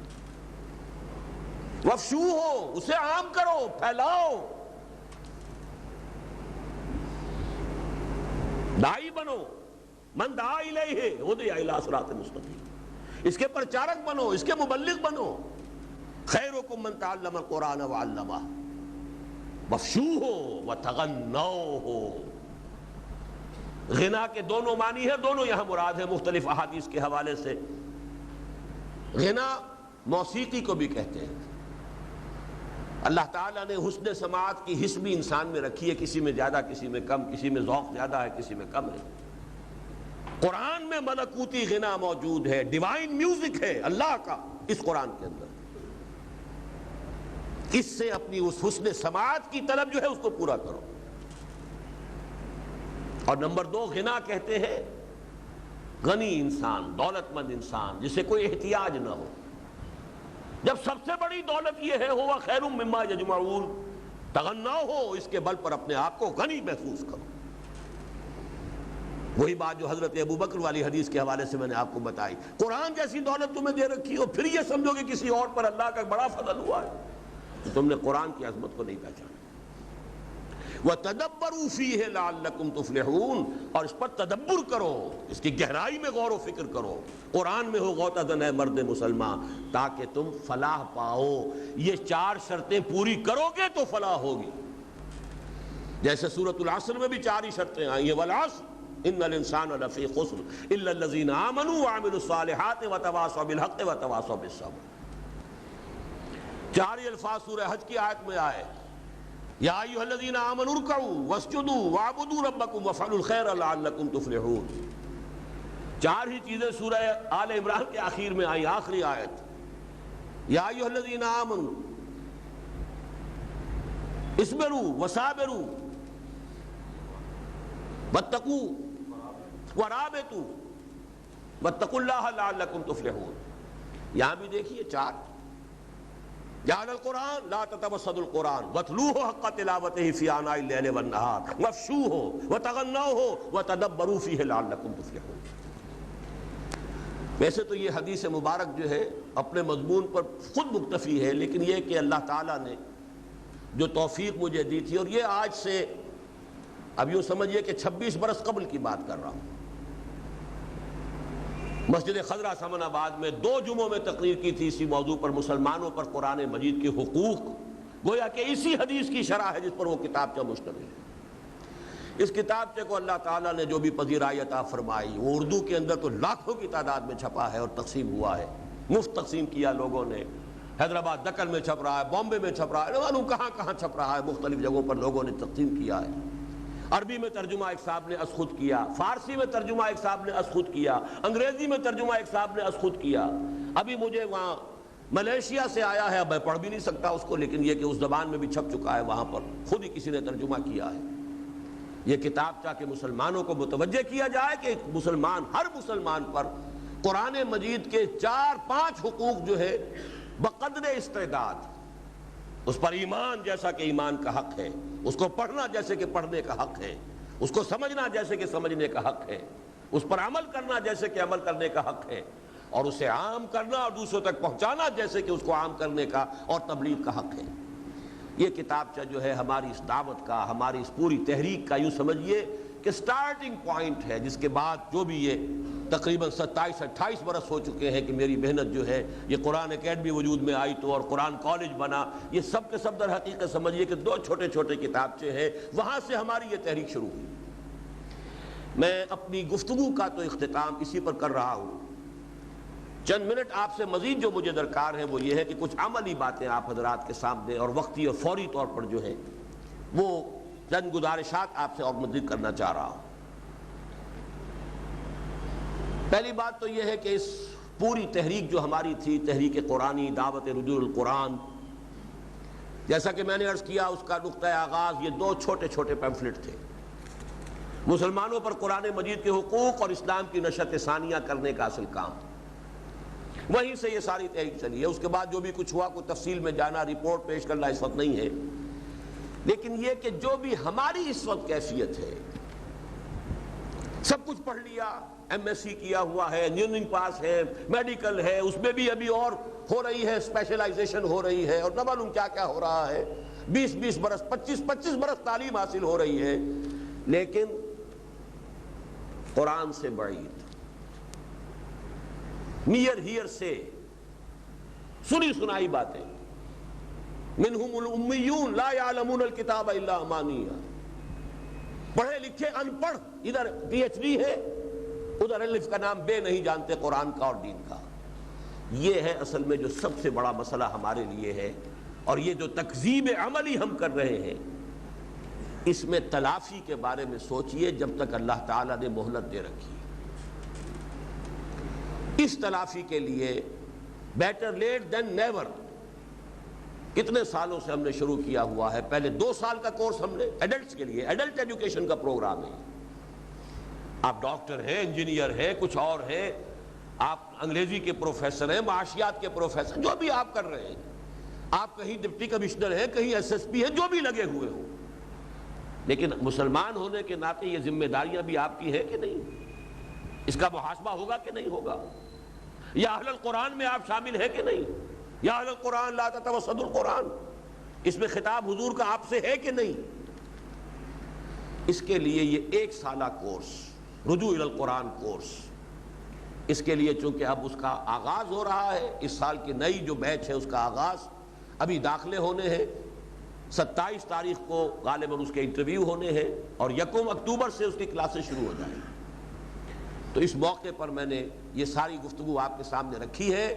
وَافْشُوهُ، اسے عام کرو، پھیلاؤ، داعی بنو. من دعا الیہ ہدی الی صراط مستقیم، اس کے پرچارک بنو، اس کے مبلغ بنو. خیرکم من تعلم القرآن وعلمہ وافشوہ وتغنوہ. غنا کے دونوں معنی ہیں، دونوں یہاں مراد ہیں مختلف احادیث کے حوالے سے۔ غنا موسیقی کو بھی کہتے ہیں۔ اللہ تعالیٰ نے حسن سماعت کی حس بھی انسان میں رکھی ہے، کسی میں زیادہ کسی میں کم، کسی میں ذوق زیادہ ہے کسی میں کم ہے۔ قرآن میں ملکوتی غنا موجود ہے، ڈیوائن میوزک ہے اللہ کا اس قرآن کے اندر۔ اس سے اپنی اس حسن سماعت کی طلب جو ہے اس کو پورا کرو۔ اور نمبر 2 غنا کہتے ہیں غنی انسان، دولت مند انسان جسے کوئی احتیاج نہ ہو۔ جب سب سے بڑی دولت یہ ہے ہوا خیر مما یجمعون، تغنا ہو اس کے بل پر اپنے آپ کو غنی محسوس کرو۔ وہی بات جو حضرت ابوبکر والی حدیث کے حوالے سے میں نے آپ کو بتائی، قرآن جیسی دولت تمہیں دے رکھی ہو پھر یہ سمجھو کہ کسی اور پر اللہ کا بڑا فضل ہوا ہے، تو تم نے قرآن کی عظمت کو نہیں پہچانا۔ وَتَدَبَّرُوا فِيهِ لَعَلَّكُمْ تُفْلِحُونَ، اور اس پر تدبر کرو، اس کی گہرائی میں غور و فکر کرو۔ قرآن میں ہو غوطہ زن ہے مرد مسلمان تاکہ تم فلاح پاؤ۔ یہ 4 شرطیں پوری کرو گے تو فلاح ہوگی۔ جیسے سورۃ العصر میں بھی 4 ہی شرطیں آئی ہیں، وَالْعَصْرِ إِنَّ الْإِنسَانَ لَفِي خُسْرٍ إِلَّا الَّذِينَ آمَنُوا وَعَمِلُوا الصَّالِحَاتِ وَتَوَاصَوْا بِالْحَقِّ وَتَوَاصَوْا بِالصَّبْرِ۔ 4 ہی الفاظ سورہ حج کی آیت میں آئے، یا ایھا الذین آمنوا ارکعوا واسجدوا واعبدوا ربکم وافعلوا الخیر لعلکم تفلحون۔ 4 ہی چیزیں سورہ آل عمران کے آخر میں آئی، آخری آیت، یا ایھا الذین آمنوا اصبروا وصابروا واتقوا ورابطوا واتقوا اللہ لعلکم تفلحون۔ یہاں بھی دیکھیے 4، جعل القرآن لا تتوسد القرآن واتلوه حق تلاوته في آناء الليل والنهار وافشوه وتغنوه وتدبروا فيه لعلكم تفلحون۔ ویسے تو یہ حدیث مبارک جو ہے اپنے مضمون پر خود مکتفی ہے، لیکن یہ کہ اللہ تعالیٰ نے جو توفیق مجھے دی تھی، اور یہ آج سے اب یوں سمجھیے کہ 26 برس قبل کی بات کر رہا ہوں، مسجد خضرہ سمن آباد میں 2 جمعوں میں تقریر کی تھی اسی موضوع پر، مسلمانوں پر قرآن مجید کے حقوق، گویا کہ اسی حدیث کی شرح ہے جس پر وہ کتابچہ مشتمل ہے۔ اس کتابچے کو اللہ تعالیٰ نے جو بھی پذیرائی عطا فرمائی، وہ اردو کے اندر تو لاکھوں کی تعداد میں چھپا ہے اور تقسیم ہوا ہے، مفت تقسیم کیا لوگوں نے۔ حیدرآباد دکن میں چھپ رہا ہے، بامبے میں چھپ رہا ہے، معلوم کہاں کہاں چھپ رہا ہے، مختلف جگہوں پر لوگوں نے تقسیم کیا ہے۔ عربی میں ترجمہ ایک صاحب نے از خود کیا، فارسی میں ترجمہ ایک صاحب نے از خود کیا، انگریزی میں ترجمہ ایک صاحب نے از خود کیا۔ ابھی مجھے وہاں ملیشیا سے آیا ہے، اب میں پڑھ بھی نہیں سکتا اس کو، لیکن یہ کہ اس زبان میں بھی چھپ چکا ہے، وہاں پر خود ہی کسی نے ترجمہ کیا ہے۔ یہ کتاب چاہ کہ مسلمانوں کو متوجہ کیا جائے کہ مسلمان، ہر مسلمان پر قرآن مجید کے 4-5 حقوق جو ہے بقدر استعداد، اس پر ایمان جیسا کہ ایمان کا حق ہے، اس کو پڑھنا جیسے کہ پڑھنے کا حق ہے، اس کو سمجھنا جیسے کہ سمجھنے کا حق ہے، اس پر عمل کرنا جیسے کہ عمل کرنے کا حق ہے، اور اسے عام کرنا اور دوسروں تک پہنچانا جیسے کہ اس کو عام کرنے کا اور تبلیغ کا حق ہے۔ یہ کتابچہ جو ہے ہماری اس دعوت کا، ہماری اس پوری تحریک کا یوں سمجھیے کہ سٹارٹنگ پوائنٹ ہے، جس کے بعد جو بھی یہ تقریباً 27-28 برس ہو چکے ہیں کہ میری محنت جو ہے، یہ قرآن اکیڈمی وجود میں آئی تو اور قرآن کالج بنا، یہ سب کے سب در حقیقت سمجھیے کہ 2 چھوٹے چھوٹے کتابچے ہیں، وہاں سے ہماری یہ تحریک شروع ہوئی۔ میں اپنی گفتگو کا تو اختتام اسی پر کر رہا ہوں۔ چند منٹ آپ سے مزید جو مجھے درکار ہے وہ یہ ہے کہ کچھ عملی باتیں آپ حضرات کے سامنے اور وقتی اور فوری طور پر جو ہے وہ چند گزارشات آپ سے اور مزید کرنا چاہ رہا ہوں۔ پہلی بات تو یہ ہے کہ اس پوری تحریک جو ہماری تھی، تحریک قرآنی، دعوت رجوع القرآن، جیسا کہ میں نے عرض کیا اس کا نقطہ آغاز یہ 2 چھوٹے چھوٹے پیمفلٹ تھے، مسلمانوں پر قرآن مجید کے حقوق اور اسلام کی نشر ثانیہ کرنے کا اصل کام، وہیں سے یہ ساری تحریک چلی ہے۔ اس کے بعد جو بھی کچھ ہوا، کوئی تفصیل میں جانا، رپورٹ پیش کرنا اس وقت نہیں ہے، لیکن یہ کہ جو بھی ہماری اس وقت کیفیت ہے، سب کچھ پڑھ لیا، ایم ایس سی کیا ہوا ہے، انجینئرنگ پاس ہے، میڈیکل ہے، اس میں بھی ابھی اور ہو رہی ہے، اسپیشلائزیشن ہو رہی ہے، اور نہ معلوم کیا کیا ہو رہا ہے، 20 برس 25 برس تعلیم حاصل ہو رہی ہے، لیکن قرآن سے بعید، نیئر ہیئر سے سنی سنائی باتیں، منہم الامیون لا یعلمون الکتاب الا امانیہ، پڑھے لکھے ان پڑھ، ادھر پی ایچ ڈی ہے، ادھر الف کا نام بے نہیں جانتے قرآن کا اور دین کا۔ یہ ہے اصل میں جو سب سے بڑا مسئلہ ہمارے لیے ہے، اور یہ جو تکذیب عملی ہم کر رہے ہیں، اس میں تلافی کے بارے میں سوچئے جب تک اللہ تعالیٰ نے مہلت دے رکھی۔ اس تلافی کے لیے بیٹر لیٹ دین نیور، کتنے سالوں سے ہم نے شروع کیا ہوا ہے۔ پہلے 2 سال کا کورس ہم نے ایڈلٹس کے لیے، ایڈلٹ ایجوکیشن کا پروگرام ہے۔ آپ ڈاکٹر ہیں، انجینئر ہیں، کچھ اور ہیں، آپ انگریزی کے پروفیسر ہیں، معاشیات کے پروفیسر، جو بھی آپ کر رہے ہیں، آپ کہیں ڈپٹی کمشنر ہیں، کہیں ایس ایس پی ہیں، جو بھی لگے ہوئے ہوں، لیکن مسلمان ہونے کے ناطے یہ ذمہ داریاں بھی آپ کی ہیں کہ نہیں؟ اس کا محاسبہ ہوگا کہ نہیں ہوگا؟ یا اہل القرآن میں آپ شامل ہیں کہ نہیں؟ یا اہل القرآن لا تتوسطوا القرآن، اس میں خطاب حضور کا آپ سے ہے کہ نہیں؟ اس کے لیے یہ 1 سالہ کورس، رجوع الی القرآن کورس، اس کے لیے چونکہ اب اس کا آغاز ہو رہا ہے، اس سال کی نئی جو بیچ ہے اس کا آغاز، ابھی داخلے ہونے ہیں، 27 تاریخ کو غالباً اس کے انٹرویو ہونے ہیں، اور 1 اکتوبر سے اس کی کلاسیں شروع ہو جائیں گی۔ تو اس موقع پر میں نے یہ ساری گفتگو آپ کے سامنے رکھی ہے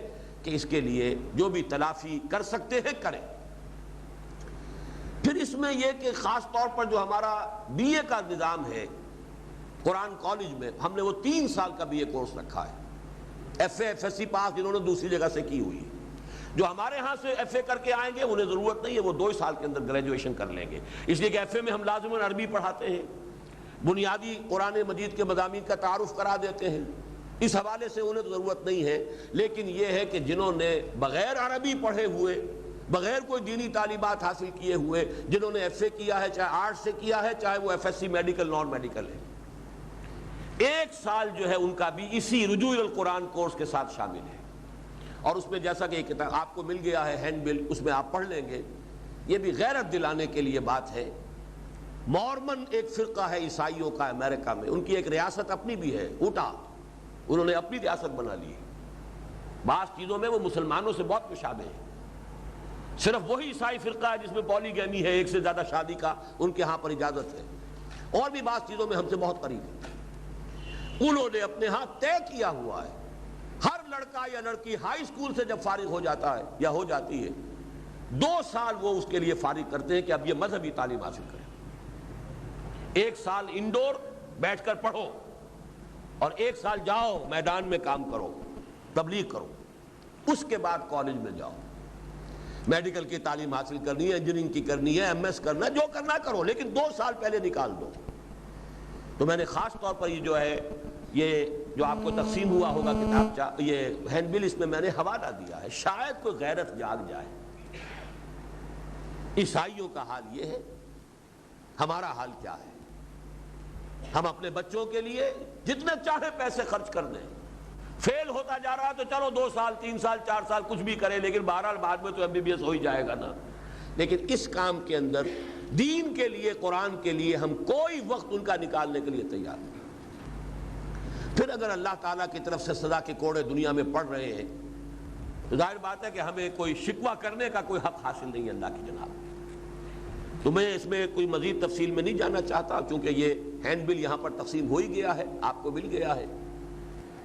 کہ اس کے لیے جو بھی تلافی کر سکتے ہیں کریں۔ پھر اس میں یہ کہ خاص طور پر جو ہمارا بی اے کا نظام ہے قرآن کالج میں، ہم نے وہ 3 سال کا بی اے کورس رکھا ہے، F A F S C pass جنہوں نے دوسری جگہ سے کی ہوئی ہے۔ جو ہمارے ہاں سے ایف اے کر کے آئیں گے انہیں ضرورت نہیں ہے، وہ 2 سال کے اندر گریجویشن کر لیں گے، اس لیے کہ ایف اے میں ہم لازماً عربی پڑھاتے ہیں، بنیادی قرآن مجید کے مضامین کا تعارف کرا دیتے ہیں، اس حوالے سے انہیں ضرورت نہیں ہے۔ لیکن یہ ہے کہ جنہوں نے بغیر عربی پڑھے ہوئے، بغیر کوئی دینی تعلیمات حاصل کیے ہوئے، جنہوں نے ایف اے کیا ہے، چاہے آرٹ سے کیا ہے، چاہے وہ F S C medical non medical ہے، 1 سال جو ہے ان کا بھی اسی رجوع الی القرآن کورس کے ساتھ شامل ہے۔ اور اس میں جیسا کہ کتاب آپ کو مل گیا ہے ہینڈ بل، اس میں آپ پڑھ لیں گے، یہ بھی غیرت دلانے کے لیے بات ہے۔ مورمن ایک فرقہ ہے عیسائیوں کا امریکہ میں، ان کی ایک ریاست اپنی بھی ہے، اوٹا، انہوں نے اپنی ریاست بنا لی ہے۔ بعض چیزوں میں وہ مسلمانوں سے بہت مشابہ ہے، صرف وہی عیسائی فرقہ ہے جس میں پولی گیمی ہے، 1 سے زیادہ شادی کا ان کے ہاں پر اجازت ہے، اور بھی بعض چیزوں میں ہم سے بہت قریب ہے۔ انہوں نے اپنے ہاں طے کیا ہوا ہے، ہر لڑکا یا لڑکی ہائی اسکول سے جب فارغ ہو جاتا ہے یا ہو جاتی ہے، 2 سال وہ اس کے لیے فارغ کرتے ہیں کہ اب یہ مذہبی تعلیم حاصل کریں۔ 1 سال انڈور بیٹھ کر پڑھو، اور 1 سال جاؤ میدان میں کام کرو، تبلیغ کرو، اس کے بعد کالج میں جاؤ، میڈیکل کی تعلیم حاصل کرنی ہے، انجینئرنگ کی کرنی ہے، ایم ایس کرنا ہے، جو کرنا کرو، لیکن 2 سال پہلے نکال دو۔ تو میں نے خاص طور پر یہ جو ہے، یہ جو آپ کو تقسیم ہوا ہوگا کتاب، یہ ہینڈ بل، اس میں میں نے حوالہ دیا ہے، شاید کوئی غیرت جاگ جائے۔ عیسائیوں کا حال یہ ہے، ہمارا حال کیا ہے؟ ہم اپنے بچوں کے لیے جتنے چاہے پیسے خرچ کر دیں، فیل ہوتا جا رہا ہے تو چلو 2 سال 3 سال 4 سال کچھ بھی کریں، لیکن بہرحال بعد میں تو ایم بی بی ایس ہو ہی جائے گا نا۔ لیکن اس کام کے اندر دین کے لیے، قرآن کے لیے ہم کوئی وقت ان کا نکالنے کے لیے تیار نہیں۔ پھر اگر اللہ تعالیٰ کی طرف سے سزا کے کوڑے دنیا میں پڑ رہے ہیں تو ظاہر بات ہے کہ ہمیں کوئی شکوہ کرنے کا کوئی حق حاصل نہیں ہے اللہ کی جناب۔ تو میں اس میں کوئی مزید تفصیل میں نہیں جانا چاہتا، چونکہ یہ ہینڈ بل یہاں پر تقسیم ہو ہی گیا ہے، آپ کو مل گیا ہے۔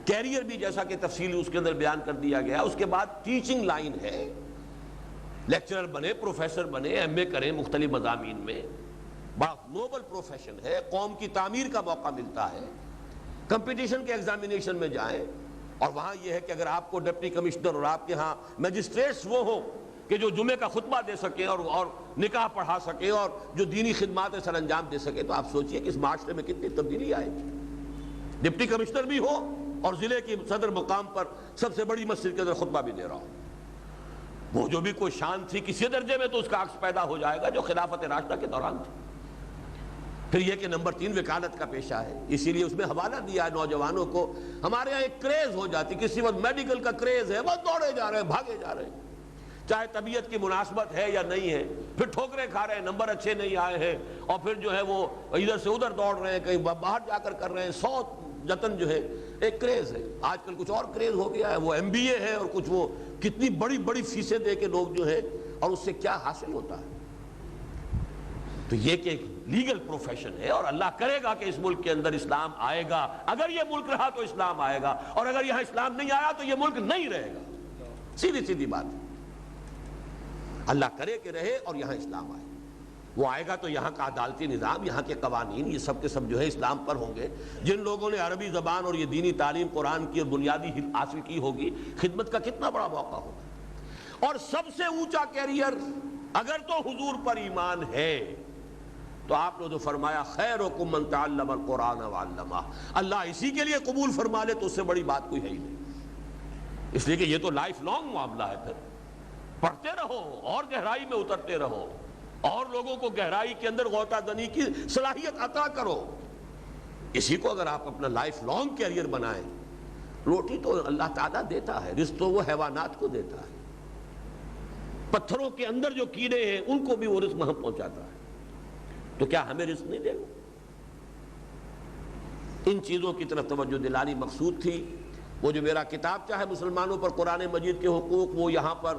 کیریئر بھی جیسا کہ تفصیل اس کے اندر بیان کر دیا گیا۔ اس کے بعد ٹیچنگ لائن ہے، لیکچرر بنے، پروفیسر بنے، ایم اے کریں مختلف مضامین میں، بڑا نوبل پروفیشن ہے، قوم کی تعمیر کا موقع ملتا ہے۔ کمپٹیشن کے ایگزامینیشن میں جائیں، اور وہاں یہ ہے کہ اگر آپ کو ڈپٹی کمشنر اور آپ کے ہاں میجسٹریٹس وہ ہوں کہ جو جمعے کا خطبہ دے سکیں اور نکاح پڑھا سکیں اور جو دینی خدمات سر انجام دے سکیں، تو آپ سوچئے کہ اس معاشرے میں کتنی تبدیلی آئے گی۔ ڈپٹی کمشنر بھی ہو اور ضلع کی صدر مقام پر سب سے بڑی مسجد کے اندر خطبہ بھی دے رہا ہو، وہ جو بھی کوئی شان تھی کسی درجے میں تو اس کا عکس پیدا ہو جائے گا جو خلافت راشدہ کے دوران تھی۔ پھر یہ کہ نمبر 3 وکالت کا پیشہ ہے، اسی لیے اس میں حوالہ دیا ہے نوجوانوں کو۔ ہمارے ہاں ایک کریز ہو جاتی، کسی وقت میڈیکل کا کریز ہے، بس دوڑے جا رہے ہیں، بھاگے جا رہے ہیں، چاہے طبیعت کی مناسبت ہے یا نہیں ہے، پھر ٹھوکریں کھا رہے ہیں، نمبر اچھے نہیں آئے ہیں، اور پھر جو ہے وہ ادھر سے ادھر دوڑ رہے ہیں، کہیں باہر جا کر کر رہے ہیں، 100 جتن جو ہے ایک کریز ہے۔ آج کل کچھ اور کریز ہو گیا ہے، وہ ایم بی اے ہے، اور کچھ وہ کتنی بڑی بڑی فیسیں دے کے لوگ جو ہے، اور اس سے کیا حاصل ہوتا ہے۔ تو یہ کہ ایک لیگل پروفیشن ہے، اور اللہ کرے گا کہ اس ملک کے اندر اسلام آئے گا. اگر یہ ملک رہا تو اسلام آئے گا، اور اگر یہاں اسلام نہیں آیا تو یہ ملک نہیں رہے گا. سیدھی سیدھی بات ہے. اللہ کرے کہ رہے اور یہاں اسلام آئے. وہ آئے گا تو یہاں کا عدالتی نظام، یہاں کے قوانین، یہ سب کے سب جو ہے اسلام پر ہوں گے. جن لوگوں نے عربی زبان اور یہ دینی تعلیم قرآن کی بنیادی حاصل کی ہوگی، خدمت کا کتنا بڑا موقع ہوگا. اور سب سے اونچا کیریئر اگر تو حضور پر ایمان ہے تو آپ نے تو فرمایا خیرکم من تعلم القرآن وعلمہ. اللہ اسی کے لیے قبول فرما لے تو اس سے بڑی بات کوئی ہے ہی نہیں. اس لیے کہ یہ تو لائف لانگ معاملہ ہے. پھر پڑھتے رہو اور گہرائی میں اترتے رہو، اور لوگوں کو گہرائی کے اندر غوطہ زنی کی صلاحیت عطا کرو. اسی کو اگر آپ اپنا لائف لانگ کیریئر بنائیں. روٹی تو اللہ تعالیٰ دیتا ہے، رزق تو وہ حیوانات کو دیتا ہے. پتھروں کے اندر جو کیڑے ہیں ان کو بھی وہ رزق وہاں پہنچاتا ہے. تو کیا ہمیں رزق نہیں دے گا؟ ان چیزوں کی طرف توجہ دلانی مقصود تھی. وہ جو میرا کتاب چاہے مسلمانوں پر قرآن مجید کے حقوق، وہ یہاں پر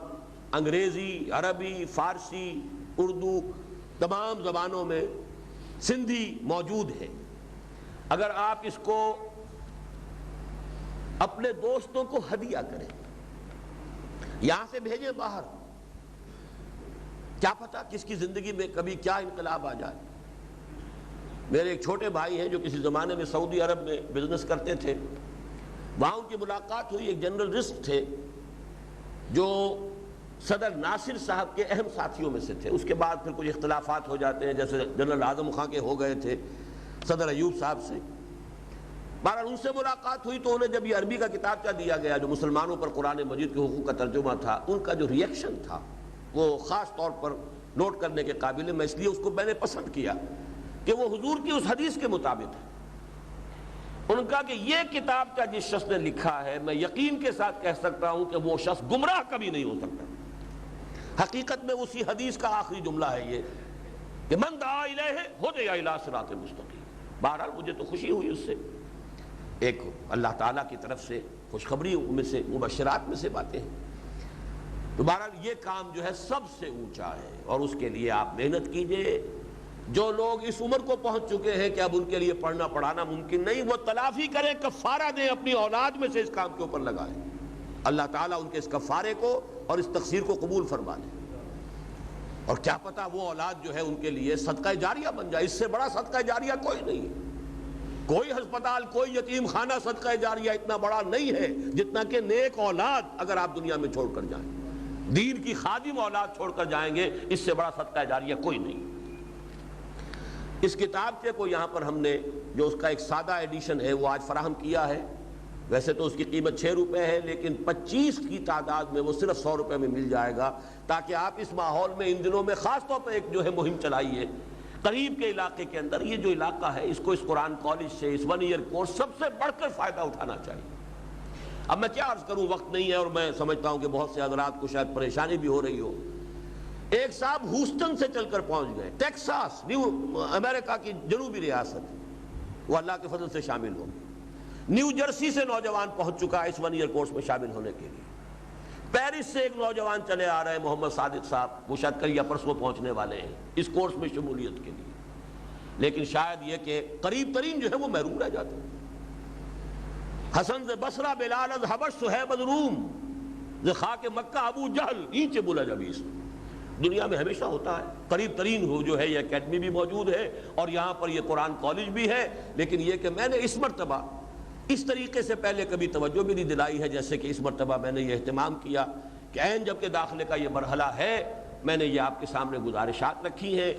انگریزی، عربی، فارسی، اردو، تمام زبانوں میں، سندھی موجود ہے. اگر آپ اس کو اپنے دوستوں کو ہدیہ کریں، یہاں سے بھیجیں باہر، کیا پتہ کس کی زندگی میں کبھی کیا انقلاب آ جائے. میرے ایک چھوٹے بھائی ہیں جو کسی زمانے میں سعودی عرب میں بزنس کرتے تھے. وہاں ان کی ملاقات ہوئی. ایک جنرل رزق تھے جو صدر ناصر صاحب کے اہم ساتھیوں میں سے تھے. اس کے بعد پھر کچھ اختلافات ہو جاتے ہیں، جیسے جنرل اعظم خان کے ہو گئے تھے صدر ایوب صاحب سے. بہرحال ان سے ملاقات ہوئی تو انہیں جب یہ عربی کا کتابچہ دیا گیا جو مسلمانوں پر قرآن مجید کے حقوق کا ترجمہ تھا، ان کا جو ریئیکشن تھا وہ خاص طور پر نوٹ کرنے کے قابل ہے. میں اس لیے اس کو میں نے پسند کیا کہ وہ حضور کی اس حدیث کے مطابق ہے. ان کا کہ یہ کتابچہ جس شخص نے لکھا ہے، میں یقین کے ساتھ کہہ سکتا ہوں کہ وہ شخص گمراہ کبھی نہیں ہو سکتا. حقیقت میں اسی حدیث کا آخری جملہ ہے یہ کہ من دعا الیہ ہدی الی صراط مستقیم. بہرحال مجھے تو خوشی ہوئی اس سے. ایک اللہ تعالیٰ کی طرف سے خوشخبری میں سے، مبشرات میں سے باتیں ہیں. تو بہرحال یہ کام جو ہے سب سے اونچا ہے، اور اس کے لیے آپ محنت کیجئے. جو لوگ اس عمر کو پہنچ چکے ہیں کہ اب ان کے لیے پڑھنا پڑھانا ممکن نہیں، وہ تلافی کریں، کفارہ دیں، اپنی اولاد میں سے اس کام کے اوپر لگائیں. اللہ تعالیٰ ان کے اس کفارے کو اور اس تقصیر کو قبول فرما لے. اور کیا پتہ وہ اولاد جو ہے ان کے لیے صدقہ جاریہ بن جائے. اس سے بڑا صدقہ جاریہ کوئی نہیں. کوئی ہسپتال، کوئی یتیم خانہ صدقہ جاریہ اتنا بڑا نہیں ہے جتنا کہ نیک اولاد اگر آپ دنیا میں چھوڑ کر جائیں، دین کی خادم اولاد چھوڑ کر جائیں گے، اس سے بڑا صدقہ جاریہ کوئی نہیں. اس کتابچے کو یہاں پر ہم نے جو اس کا ایک سادہ ایڈیشن ہے وہ آج فراہم کیا ہے. ویسے تو اس کی قیمت 6 روپے ہے، لیکن 25 کی تعداد میں وہ صرف 100 روپے میں مل جائے گا، تاکہ آپ اس ماحول میں ان دنوں میں خاص طور پر ایک جو ہے مہم چلائیے. قریب کے علاقے کے اندر یہ جو علاقہ ہے اس کو اس قرآن کالج سے اس 1 ایئر کورس سب سے بڑھ کر فائدہ اٹھانا چاہیے. اب میں کیا عرض کروں، وقت نہیں ہے، اور میں سمجھتا ہوں کہ بہت سے حضرات کو شاید پریشانی بھی ہو رہی ہو. ایک صاحب ہوسٹن سے چل کر پہنچ گئے، ٹیکساس، نیو امریکہ کی جنوبی ریاست، وہ اللہ کے فضل سے شامل ہو. نیو جرسی سے نوجوان پہنچ چکا ہے اس 1 ایئر کورس میں شامل ہونے کے لیے. پیرس سے ایک نوجوان چلے آ رہے ہیں، محمد صادق صاحب، وہ شاید کل یا پرسوں پہنچنے والے ہیں اس کورس میں شمولیت کے لیے. لیکن شاید یہ کہ قریب ترین جو ہے وہ محروم رہ جاتے ہیں. حسن ز بصرہ بلال از حبش صہیب از روم ز خاک مکہ ابو جہل نیچے بولا جبیس. دنیا میں ہمیشہ ہوتا ہے، قریب ترین ہو جو ہے یہ اکیڈمی بھی موجود ہے اور یہاں پر یہ قرآن کالج بھی ہے. لیکن یہ کہ میں نے اس مرتبہ اس طریقے سے پہلے کبھی توجہ بھی نہیں دلائی ہے جیسے کہ اس مرتبہ میں نے یہ اہتمام کیا کہ عین جب کہ داخلے کا یہ مرحلہ ہے، میں نے یہ آپ کے سامنے گزارشات رکھی ہیں.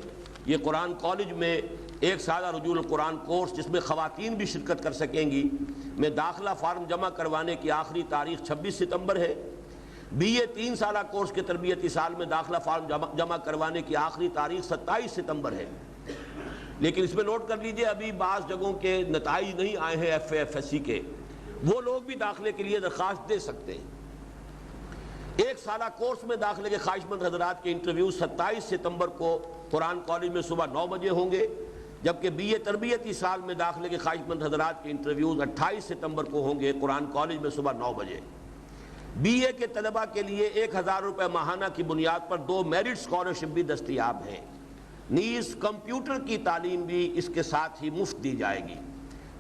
یہ قرآن کالج میں ایک سادہ رجوع القرآن کورس جس میں خواتین بھی شرکت کر سکیں گی، میں داخلہ فارم جمع کروانے کی آخری تاریخ 26 ستمبر ہے. بی اے 3 سالہ کورس کے تربیتی سال میں داخلہ فارم جمع کروانے کی آخری تاریخ 27 ستمبر ہے. لیکن اس میں نوٹ کر لیجئے ابھی بعض جگہوں کے نتائج نہیں آئے ہیں F A F S C کے، وہ لوگ بھی داخلے کے لیے درخواست دے سکتے ہیں. 1 سالہ کورس میں داخلے کے خواہش مند حضرات کے انٹرویو 27 ستمبر کو قرآن کالج میں صبح 9 بجے ہوں گے، جبکہ بی اے تربیتی سال میں داخلے کے خواہش مند حضرات کے انٹرویوز 28 ستمبر کو ہوں گے قرآن کالج میں صبح 9 بجے. بی اے کے طلبہ کے لیے 1000 روپے ماہانہ کی بنیاد پر 2 میرٹ اسکالرشپ بھی دستیاب ہیں. نیز کمپیوٹر کی تعلیم بھی اس کے ساتھ ہی مفت دی جائے گی۔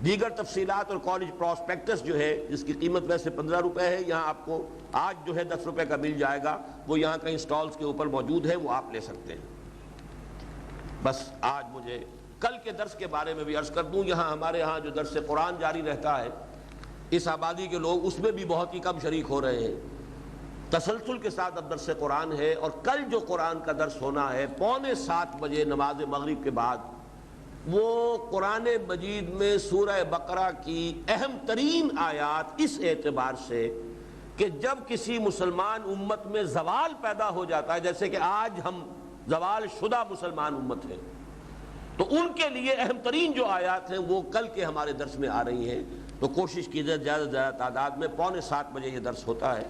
دیگر تفصیلات اور کالج پراسپیکٹس جو ہے جس کی قیمت ویسے 15 روپے ہے، یہاں آپ کو آج جو ہے 10 روپے کا مل جائے گا، وہ یہاں کہیں سٹالز کے اوپر موجود ہے، وہ آپ لے سکتے ہیں۔ بس آج مجھے کل کے درس کے بارے میں بھی عرض کر دوں، یہاں ہمارے یہاں جو درس قرآن جاری رہتا ہے اس آبادی کے لوگ اس میں بھی بہت ہی کم شریک ہو رہے ہیں۔ تسلسل کے ساتھ اب درس قرآن ہے، اور کل جو قرآن کا درس ہونا ہے 6:45 بجے نماز مغرب کے بعد، وہ قرآن مجید میں سورہ بقرہ کی اہم ترین آیات اس اعتبار سے کہ جب کسی مسلمان امت میں زوال پیدا ہو جاتا ہے، جیسے کہ آج ہم زوال شدہ مسلمان امت ہیں، تو ان کے لیے اہم ترین جو آیات ہیں وہ کل کے ہمارے درس میں آ رہی ہیں۔ تو کوشش کیجیے زیادہ سے زیادہ تعداد میں 6:45 بجے یہ درس ہوتا ہے۔